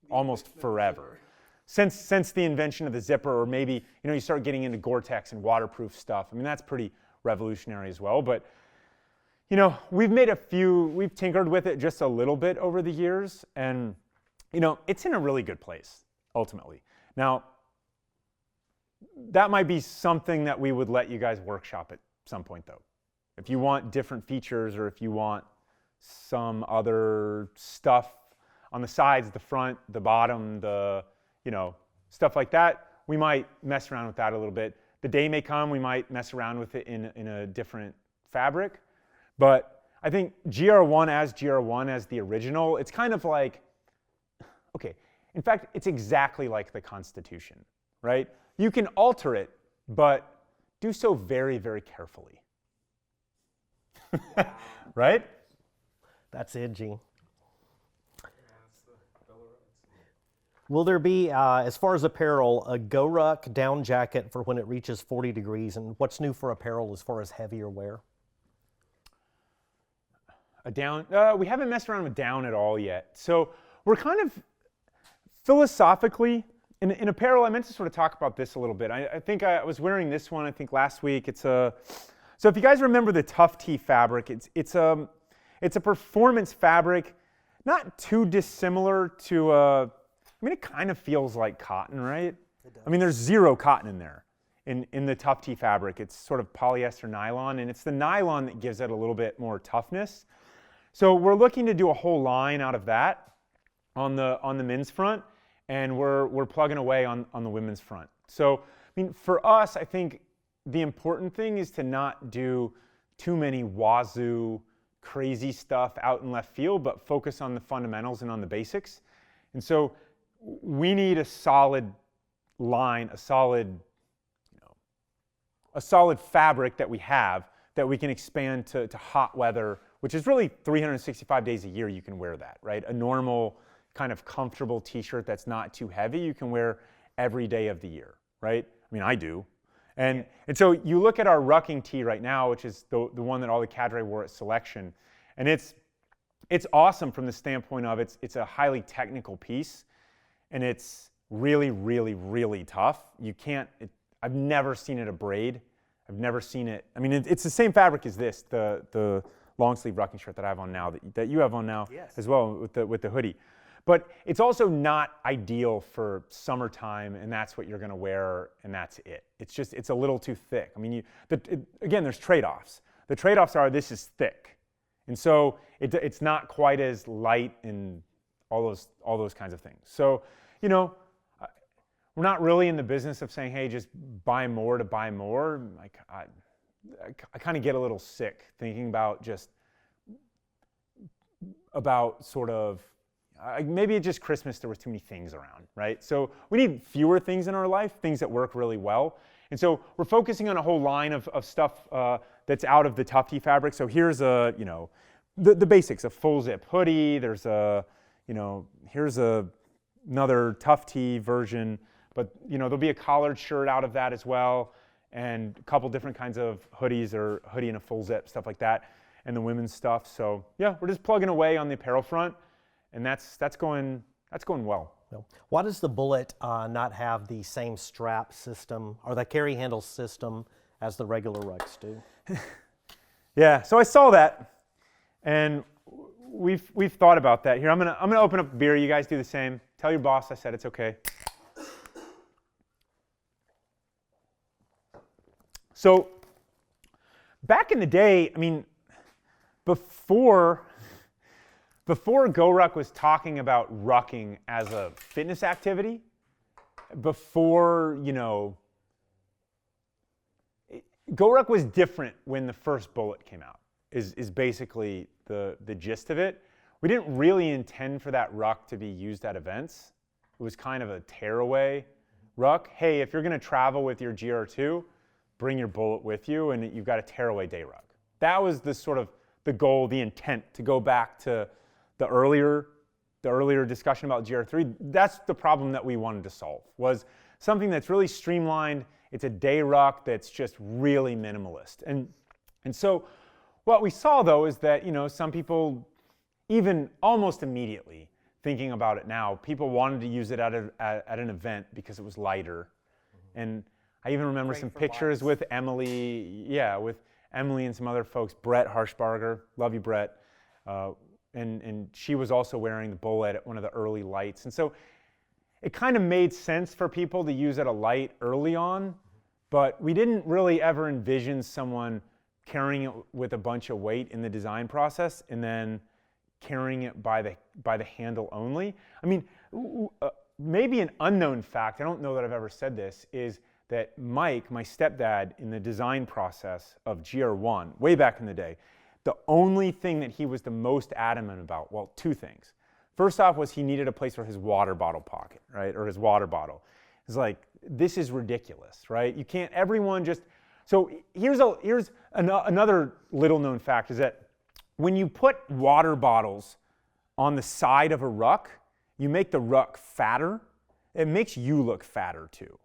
almost forever. Since the invention of the zipper, or maybe, you start getting into Gore-Tex and waterproof stuff. That's pretty revolutionary as well. But, we've tinkered with it just a little bit over the years, and, it's in a really good place, ultimately. Now, that might be something that we would let you guys workshop at some point, though. If you want different features, or if you want some other stuff on the sides, the front, the bottom, stuff like that, we might mess around with that a little bit. The day may come, we might mess around with it in a different fabric. But I think GR1 as the original, it's kind of like, okay, in fact, it's exactly like the Constitution, right? You can alter it, but do so very, very carefully. Right? That's edgy. Will there be, as far as apparel, a GORUCK down jacket for when it reaches 40 degrees? And what's new for apparel as far as heavier wear? A down? We haven't messed around with down at all yet. So we're kind of philosophically, in apparel, I meant to sort of talk about this a little bit. I think I was wearing this one, I think last week. So if you guys remember the Tough Tee fabric, it's a performance fabric, not too dissimilar to mean, it kind of feels like cotton, right? I mean, there's zero cotton in there. In the tough tee fabric, it's sort of polyester nylon, and it's the nylon that gives it a little bit more toughness. So we're looking to do a whole line out of that on the men's front, and we're plugging away on the women's front. So, I mean, for us, I think the important thing is to not do too many wazoo, crazy stuff out in left field, but focus on the fundamentals and on the basics. And so we need a solid line, a solid fabric that we have that we can expand to hot weather, which is really 365 days a year you can wear that, right? A normal kind of comfortable t-shirt that's not too heavy, you can wear every day of the year, right? I mean, I do. And so you look at our rucking tee right now, which is the one that all the cadre wore at selection, and it's awesome from the standpoint of it's a highly technical piece, and it's really, really, really tough. You can't, I've never seen it abrade. I've never seen it, I mean, it's the same fabric as this, the long sleeve rucking shirt that I have on now, that you have on now as well with the hoodie. But it's also not ideal for summertime, and that's what you're going to wear, and that's it. It's a little too thick. I mean, again, there's trade-offs. The trade-offs are this is thick, and so it's not quite as light and all those kinds of things. So, you know, we're not really in the business of saying, hey, just buy more to buy more. Like I kind of get a little sick thinking about sort of. Maybe it's just Christmas, there was too many things around, right? So we need fewer things in our life, things that work really well. And so we're focusing on a whole line of stuff that's out of the tough tee fabric. So here's the basics, a full zip hoodie. There's here's another tough tee version, but there'll be a collared shirt out of that as well, and a couple different kinds of hoodies, or hoodie and a full zip, stuff like that, and the women's stuff. So yeah, we're just plugging away on the apparel front. And that's going well. Why does the Bullet not have the same strap system or the carry handle system as the regular rucks do? Yeah, so I saw that, and we've thought about that. Here, I'm gonna open up a beer. You guys do the same. Tell your boss I said it's okay. So back in the day, I mean, before GORUCK was talking about rucking as a fitness activity, before, GORUCK was different when the first Bullet came out, is basically the gist of it. We didn't really intend for that ruck to be used at events. It was kind of a tearaway ruck. Hey, if you're gonna travel with your GR2, bring your Bullet with you, and you've got a tearaway day ruck. That was the sort of the goal, the intent, to go back to the earlier discussion about GR3. That's the problem that we wanted to solve, was something that's really streamlined. It's a day ruck that's just really minimalist. And so what we saw, though, is that some people, even almost immediately thinking about it now, people wanted to use it at an event because it was lighter. Mm-hmm. And I even remember some pictures with Emily, with Emily and some other folks, Brett Harshbarger, love you, Brett. And she was also wearing the Bullet at one of the early lights. And so it kind of made sense for people to use at a light early on, but we didn't really ever envision someone carrying it with a bunch of weight in the design process and then carrying it by the handle only. I mean, maybe an unknown fact, I don't know that I've ever said this, is that Mike, my stepdad, in the design process of GR1, way back in the day, the only thing that he was the most adamant about, well, two things. First off was he needed a place for his water bottle pocket, right, or his water bottle. It's like, this is ridiculous, right? You can't, everyone just, so here's another little known fact, is that when you put water bottles on the side of a ruck, you make the ruck fatter. It makes you look fatter too.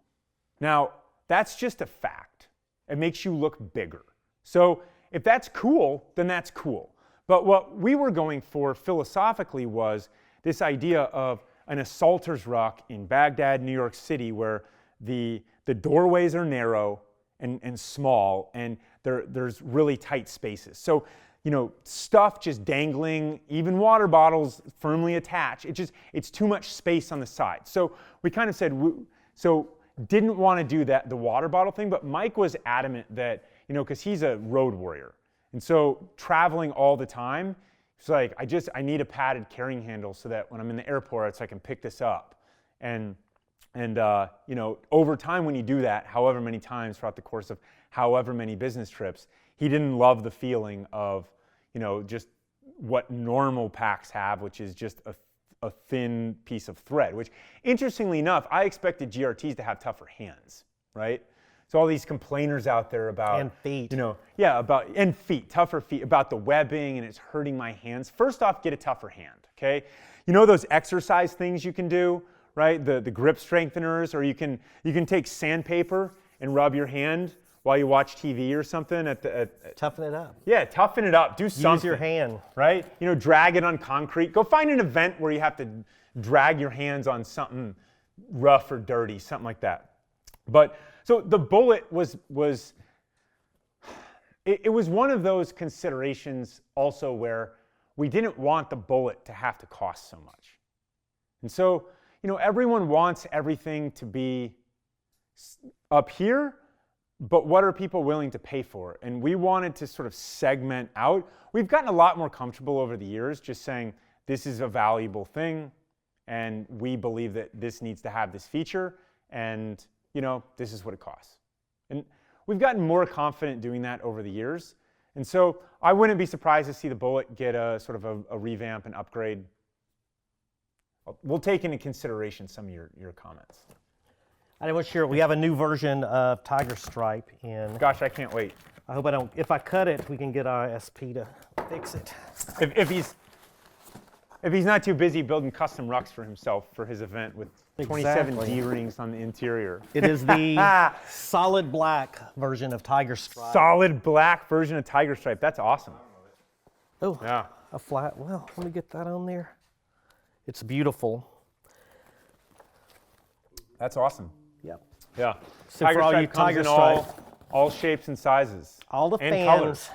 Now, that's just a fact. It makes you look bigger. So if that's cool, then that's cool. But what we were going for philosophically was this idea of an assaulter's ruck in Baghdad, New York City, where the doorways are narrow and small, and there's really tight spaces. So stuff just dangling, even water bottles firmly attached. It's too much space on the side. So we kind of said, didn't want to do the water bottle thing, but Mike was adamant that, because he's a road warrior. And so traveling all the time, it's like, I need a padded carrying handle so that when I'm in the airport, I can pick this up. And over time when you do that, however many times throughout the course of however many business trips, he didn't love the feeling of, just what normal packs have, which is just a thin piece of thread, which interestingly enough, I expected GR3s to have tougher hands, right? So all these complainers out there about and feet, tougher feet, about the webbing and it's hurting my hands. First off, get a tougher hand, okay? Those exercise things you can do, right? The grip strengtheners, or you can take sandpaper and rub your hand while you watch TV or something. Toughen it up. Yeah, toughen it up. Do something. Use your hand. Right? Drag it on concrete. Go find an event where you have to drag your hands on something rough or dirty, something like that. But so the bullet was one of those considerations also where we didn't want the bullet to have to cost so much. And so, everyone wants everything to be up here, but what are people willing to pay for? And we wanted to sort of segment out. We've gotten a lot more comfortable over the years just saying this is a valuable thing and we believe that this needs to have this feature and this is what it costs. And we've gotten more confident doing that over the years. And so I wouldn't be surprised to see the bullet get a sort of a revamp and upgrade. We'll take into consideration some of your comments. I want to share, we have a new version of Tiger Stripe in. Gosh, I can't wait. I hope I don't, if I cut it, we can get ISP to fix it. If he's not too busy building custom rucks for himself for his event with 27 D-rings on the interior. It is the solid black version of Tiger Stripe. Solid black version of Tiger Stripe. That's awesome. Oh, yeah. A flat, well, let me get that on there. It's beautiful. That's awesome. Yep. Yeah. So for all you Tiger Stripe, all shapes and sizes. all the and fans. colors.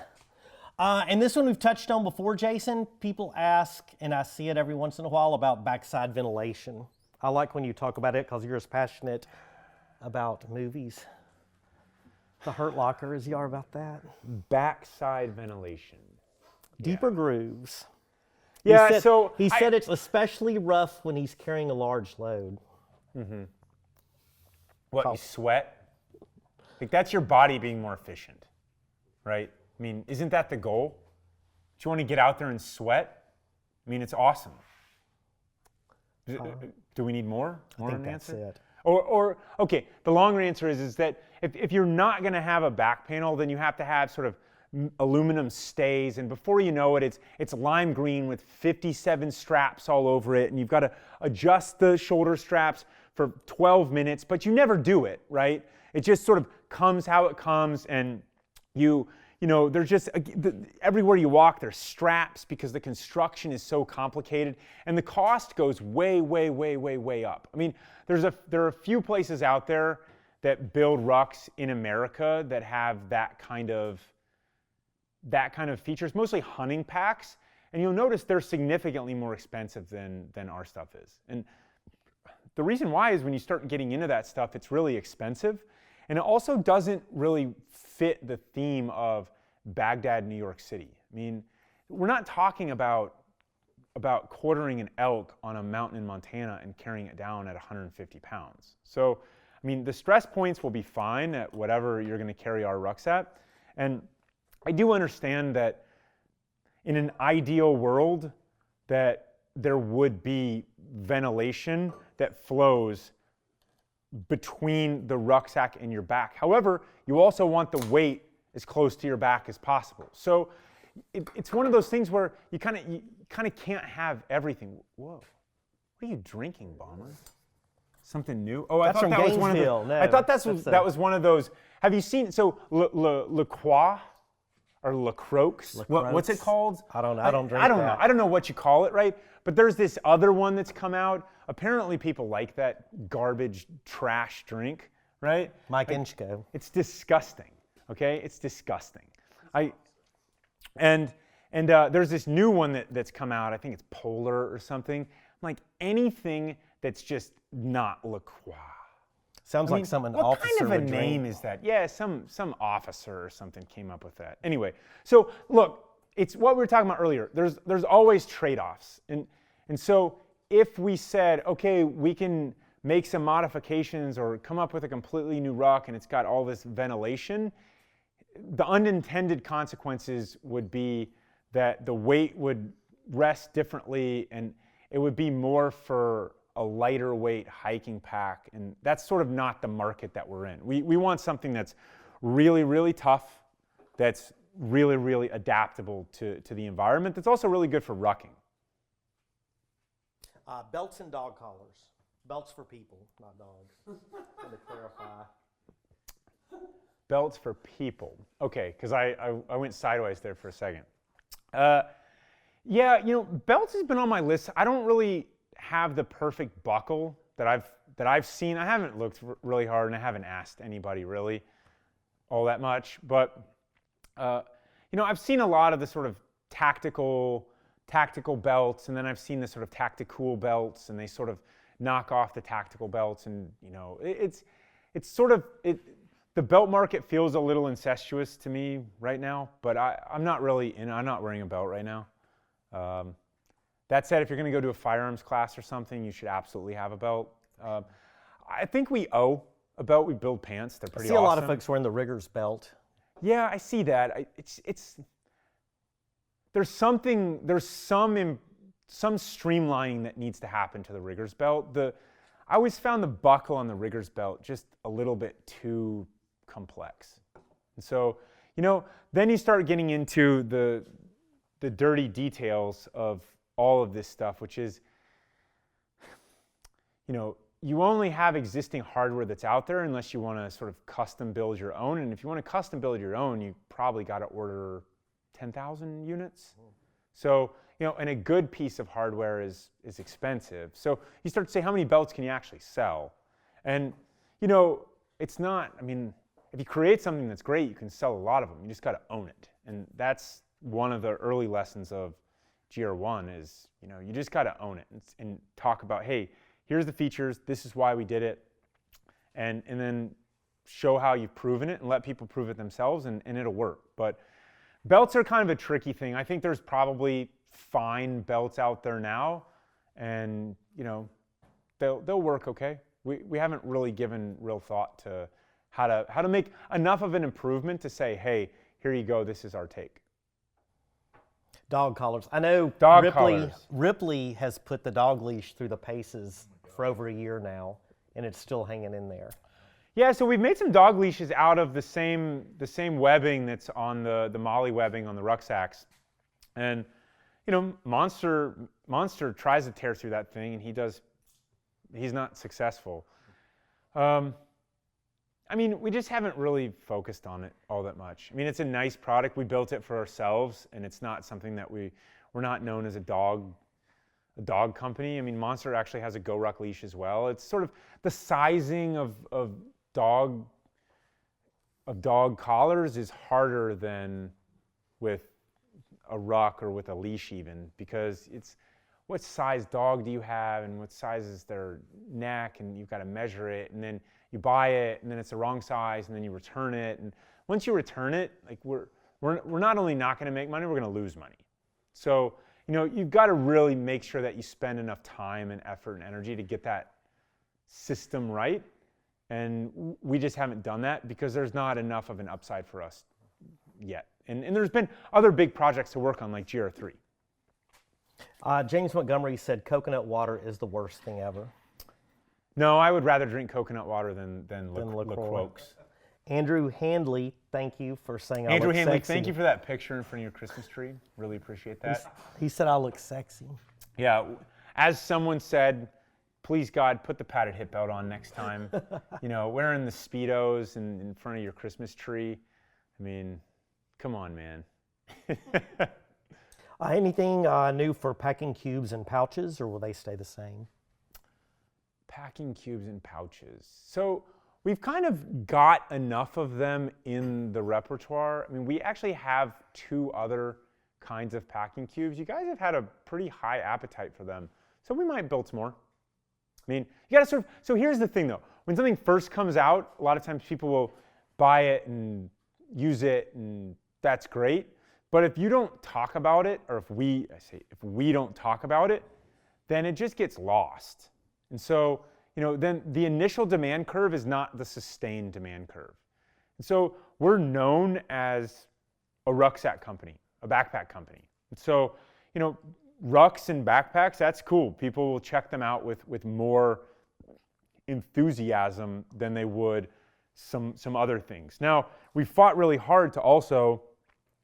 And this one we've touched on before, Jason. People ask, and I see it every once in a while, about backside ventilation. I like when you talk about it because you're as passionate about movies. The Hurt Locker as you are about that. Backside ventilation. Deeper grooves. Yeah, he said it's especially rough when he's carrying a large load. Mm-hmm. What, you sweat? Like that's your body being more efficient, right? I mean, isn't that the goal? Do you want to get out there and sweat? I mean, it's awesome. Do we need more? More I on think an that's answer? it. Or okay, the longer answer is that if you're not going to have a back panel, then you have to have sort of aluminum stays, and before you know it, it's lime green with 57 straps all over it, and you've got to adjust the shoulder straps for 12 minutes, but you never do it, right? It just sort of comes how it comes, and there's just, everywhere you walk, there's straps because the construction is so complicated, and the cost goes way, way, way, way, way up. I mean, there are a few places out there that build rucks in America that have that kind of features, mostly hunting packs, and you'll notice they're significantly more expensive than our stuff is. And the reason why is when you start getting into that stuff, it's really expensive, and it also doesn't really fit the theme of Baghdad, New York City. I mean, we're not talking about quartering an elk on a mountain in Montana and carrying it down at 150 pounds. So, I mean, the stress points will be fine at whatever you're going to carry our rucks at, and I do understand that in an ideal world that there would be ventilation that flows between the rucksack and your back. However, you also want the weight as close to your back as possible. So it's one of those things where you kind of can't have everything. Whoa, what are you drinking, Bomber? Something new? Oh, That's I thought from that was one of Gainesville. the. No, I thought that was one of those. Have you seen Le Croix or Le Croix? What's it called? I don't drink that. I don't know what you call it, right? But there's this other one that's come out. Apparently people like that garbage trash drink, right? Mike Inchko. It's disgusting, okay? It's disgusting. And And there's this new one that's come out. I think it's Polar or something. I'm like, anything that's just not LaCroix. Sounds I like mean, something what officer kind of a would name drink. is that? Yeah, some officer or something came up with that. Anyway, so look, it's what we were talking about earlier. There's always trade-offs, and so if we said, okay, we can make some modifications or come up with a completely new ruck and it's got all this ventilation, the unintended consequences would be that the weight would rest differently and it would be more for a lighter weight hiking pack, and that's sort of not the market that we're in. We want something that's really, really tough, that's really, really adaptable to the environment, that's also really good for rucking. Belts and dog collars. Belts for people, not dogs. To clarify. Belts for people. Okay, because I went sideways there for a second. Yeah, belts has been on my list. I don't really have the perfect buckle that I've seen. I haven't looked really hard, and I haven't asked anybody really all that much. But I've seen a lot of the sort of tactical belts, and then I've seen the sort of tactical belts, and they sort of knock off the tactical belts, and it's sort of the belt market feels a little incestuous to me right now. But I'm not really I'm not wearing a belt right now. That said, if you're going to go to a firearms class or something, you should absolutely have a belt. I think we owe a belt. We build pants. They're pretty I see awesome. a lot of folks wearing the Riggers belt. Yeah, I see that. There's some streamlining that needs to happen to the Riggers belt. I always found the buckle on the Riggers belt just a little bit too complex. And so, then you start getting into the dirty details of all of this stuff, which is, you only have existing hardware that's out there unless you want to sort of custom build your own. And if you want to custom build your own, you probably got to order 10,000 units. So, and a good piece of hardware is expensive. So you start to say, how many belts can you actually sell? And, it's not, if you create something that's great, you can sell a lot of them. You just got to own it. And that's one of the early lessons of GR1 is, you just got to own it and talk about, hey, here's the features, this is why we did it, and then show how you've proven it and let people prove it themselves, and it'll work. But belts are kind of a tricky thing. I think there's probably fine belts out there now, and they'll work okay. We haven't really given real thought to how to make enough of an improvement to say, hey, here you go, this is our take. Dog collars. I know collars. Ripley has put the dog leash through the paces for over a year now, and it's still hanging in there. Yeah, so we've made some dog leashes out of the same webbing that's on the Molly webbing on the rucksacks. And Monster tries to tear through that thing, and he's not successfur we just haven't really focused on it all that much. It's a nice product. We built it for ourselves, and it's not something that we're not known as a dog company. Monster actually has a GORUCK leash as well. It's sort of the sizing of dog collars is harder than with a ruck or with a leash even, because it's what size dog do you have and what size is their neck, and you've got to measure it, and then you buy it, and then it's the wrong size, and then you return it. And once you return it, like we're not only not going to make money, we're going to lose money. So you've got to really make sure that you spend enough time and effort and energy to get that system right. And we just haven't done that because there's not enough of an upside for us yet. And there's been other big projects to work on, like GR3. James Montgomery said coconut water is the worst thing ever. No, I would rather drink coconut water than LaCroix. Andrew Handley, thank you for saying I Andrew look Handley, sexy. thank you for that picture in front of your Christmas tree. Really appreciate that. He said I look sexy. Yeah, as someone said, please God, put the padded hip belt on next time. Wearing the Speedos in front of your Christmas tree. Come on, man. Anything new for packing cubes and pouches, or will they stay the same? Packing cubes and pouches. So we've kind of got enough of them in the repertoire. We actually have 2 other kinds of packing cubes. You guys have had a pretty high appetite for them, so we might build some more. I mean, you gotta so here's the thing though. When something first comes out, a lot of times people will buy it and use it, and that's great. But if you don't talk about it, or if we don't talk about it, then it just gets lost. And so, then the initial demand curve is not the sustained demand curve. And so we're known as a rucksack company, a backpack company. And so, rucks and backpacks, that's cool. People will check them out with more enthusiasm than they would some other things. Now, we fought really hard to also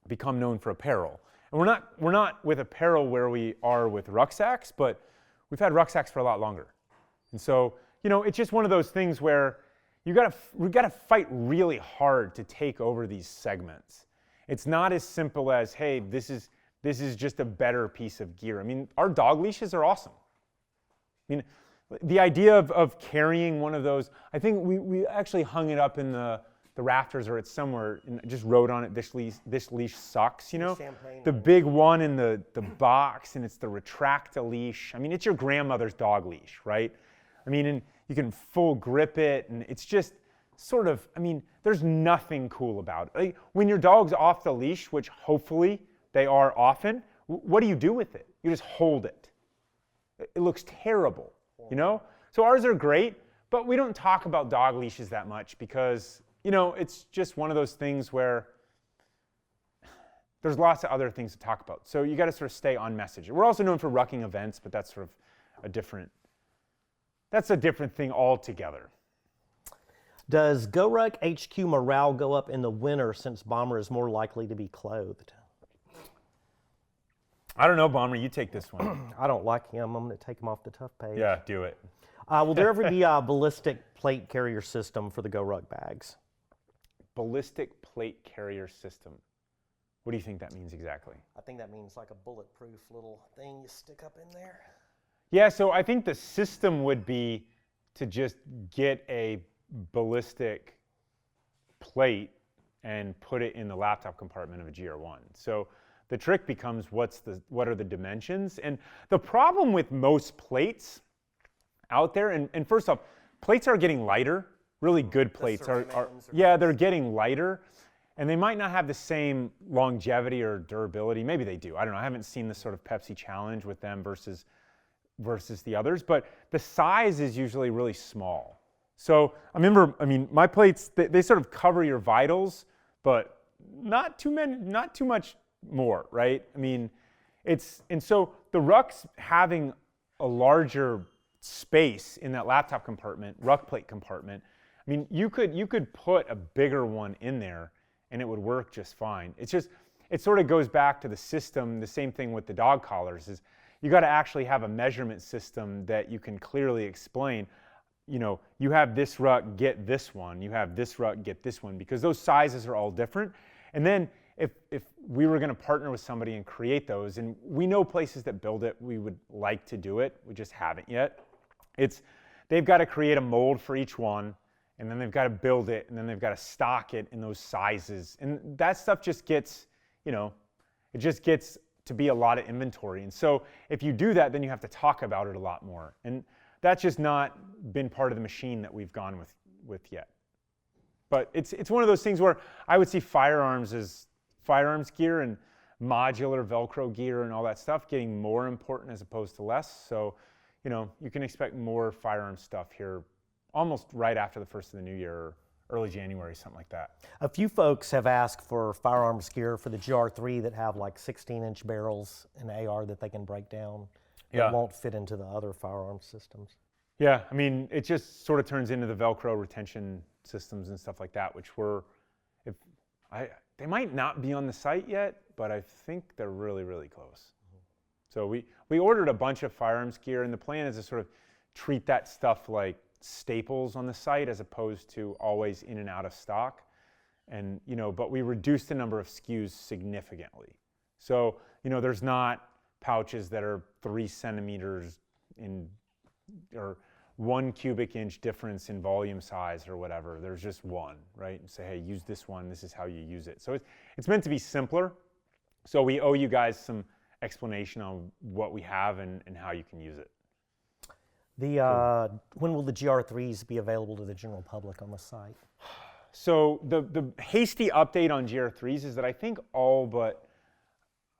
become known for apparel. And we're not with apparel where we are with rucksacks, but we've had rucksacks for a lot longer. And so, it's just one of those things where we gotta fight really hard to take over these segments. It's not as simple as, hey, this is just a better piece of gear. I mean, our dog leashes are awesome. I mean, the idea of carrying one of those, I think we actually hung it up in the rafters, or it's somewhere, and just wrote on it, this leash sucks, The big one in the box, and it's the retract-a-leash. I mean, it's your grandmother's dog leash, right? I mean, and you can full grip it, and it's just sort of, there's nothing cool about it. Like, when your dog's off the leash, which hopefully they are often, what do you do with it? You just hold it. It looks terrible, So ours are great, but we don't talk about dog leashes that much because, it's just one of those things where there's lots of other things to talk about. So you got to sort of stay on message. We're also known for rucking events, but that's sort of a different thing altogether. Does GORUCK HQ morale go up in the winter since Bomber is more likely to be clothed? I don't know, Bomber, you take this one. I don't like him. I'm going to take him off the tough page. Yeah, do it. Will there ever be a ballistic plate carrier system for the GORUCK bags? Ballistic plate carrier system. What do you think that means exactly? I think that means like a bulletproof little thing you stick up in there. Yeah, so I think the system would be to just get a ballistic plate and put it in the laptop compartment of a GR1. So the trick becomes what are the dimensions? And the problem with most plates out there, and first off, plates are getting lighter. Really good plates they're getting lighter, and they might not have the same longevity or durability. Maybe they do. I don't know. I haven't seen the sort of Pepsi challenge with them versus the others, but the size is usually really small. So I remember, my plates, they sort of cover your vitals, but not too much more, right? And so the rucks having a larger space in that laptop compartment, ruck plate compartment, you could put a bigger one in there and it would work just fine. It sort of goes back to the system, the same thing with the dog collars, is you got to actually have a measurement system that you can clearly explain. You have this ruck, get this one. You have this ruck, get this one, because those sizes are all different. And then if we were going to partner with somebody and create those, and we know places that build it, we would like to do it. We just haven't yet. They've got to create a mold for each one, and then they've got to build it, and then they've got to stock it in those sizes. And that stuff just gets, it just gets to be a lot of inventory. And so if you do that, then you have to talk about it a lot more. And that's just not been part of the machine that we've gone with yet. But it's one of those things where I would see firearms as firearms gear and modular Velcro gear and all that stuff getting more important as opposed to less. So, you can expect more firearms stuff here almost right after the first of the new year, or early January, something like that. A few folks have asked for firearms gear for the GR3 that have like 16-inch barrels and AR that they can break down. That won't fit into the other firearm systems. Yeah, it just sort of turns into the Velcro retention systems and stuff like that, which they might not be on the site yet, but I think they're really, really close. So we ordered a bunch of firearms gear, and the plan is to sort of treat that stuff like staples on the site as opposed to always in and out of stock. And, but we reduced the number of SKUs significantly. So, there's not pouches that are 3 centimeters or 1 cubic inch difference in volume size or whatever. There's just one, right? And say, hey, use this one. This is how you use it. So it's meant to be simpler. So we owe you guys some explanation on what we have and how you can use it. When will the GR3s be available to the general public on the site? So the hasty update on GR3s is that I think all but,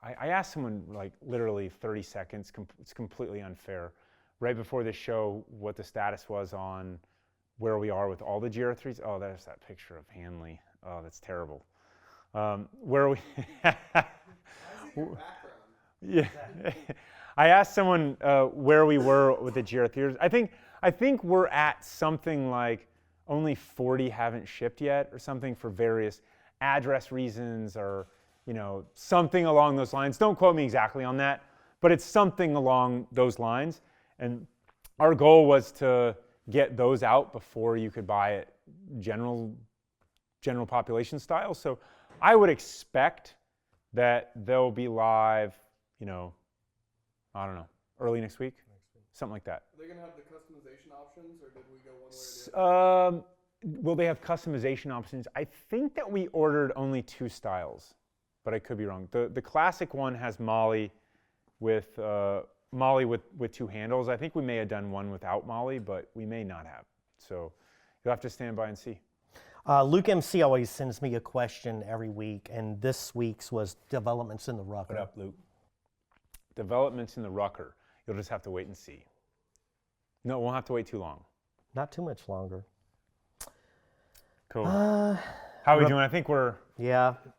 I asked someone like literally 30 seconds, it's completely unfair, right before this show what the status was on where we are with all the GR3s. Oh, there's that picture of Hanley. Oh, that's terrible. Where are we? Yeah. I asked someone where we were with the GR3s. I think we're at something like only 40 haven't shipped yet or something for various address reasons or something along those lines. Don't quote me exactly on that, but it's something along those lines. And our goal was to get those out before you could buy it general population style. So I would expect that they'll be live, I don't know, early next week, something like that. Are they going to have the customization options, or did we go one way or the other? Will they have customization options? I think that we ordered only 2 styles, but I could be wrong. The classic one has Molly with 2 handles. I think we may have done one without Molly, but we may not have. So you'll have to stand by and see. Luke MC always sends me a question every week, and this week's was developments in the rucker. What up, Luke? Developments in the rucker. You'll just have to wait and see. No, we won't have to wait too long. Not too much longer. Cool. How are we doing? I think we're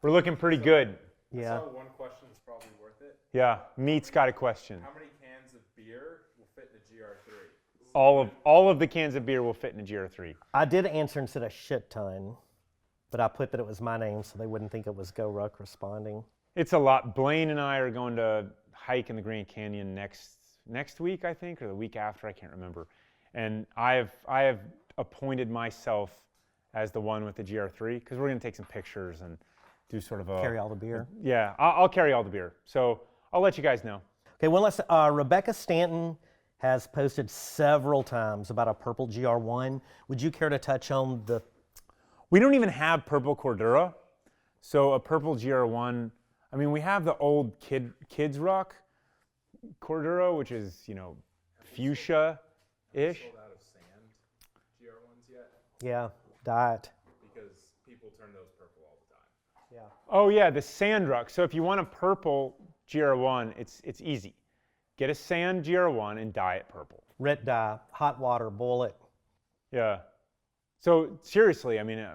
looking pretty good. Yeah. I saw one question that's probably worth it. Yeah. Meat's got a question. How many cans of beer will fit in a GR3? All of the cans of beer will fit in a GR3. I did answer and said a shit ton, but I put that it was my name so they wouldn't think it was GORUCK responding. It's a lot. Blayne and I are going to hike in the Grand Canyon next week, I think, or the week after. I can't remember. And I have appointed myself as the one with the GR3 because we're going to take some pictures and do sort of a Carry all the beer. Yeah, I'll carry all the beer. So I'll let you guys know. Okay, one last. Rebecca Stanton has posted several times about a purple GR1. Would you care to touch on the? We don't even have purple Cordura, so a purple GR1. I mean, we have the old kids ruck Cordura, which is fuchsia-ish. Sold out of sand GR1s yet? Yeah, diet. Because people turn those purple all the time. Yeah. Oh yeah, the sand ruck. So if you want a purple GR1, it's easy. Get a sand GR1 and dye it purple. Red dye, hot water, boil it. Yeah. So seriously, I mean,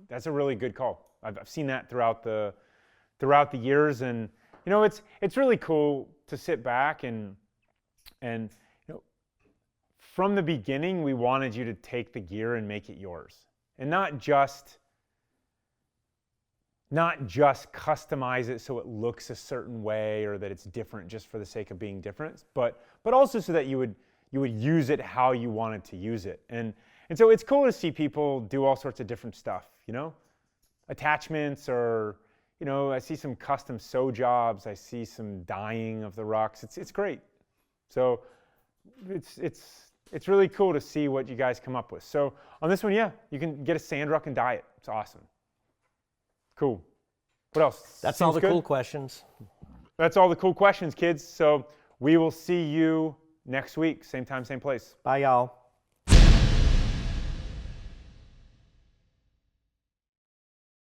that's a really good call. I've seen that throughout the years, and it's really cool to sit back and from the beginning we wanted you to take the gear and make it yours, and not just customize it so it looks a certain way or that it's different just for the sake of being different, but also so that you would use it how you wanted to use it. And so it's cool to see people do all sorts of different stuff, attachments, or I see some custom sew jobs, I see some dyeing of the rucks. It's great. So it's really cool to see what you guys come up with. So on this one, you can get a sand ruck and dye it. It's awesome. Cool. What else? That's Seems all the good? cool questions. That's all the cool questions, kids. So we will see you next week, same time, same place. Bye, y'all.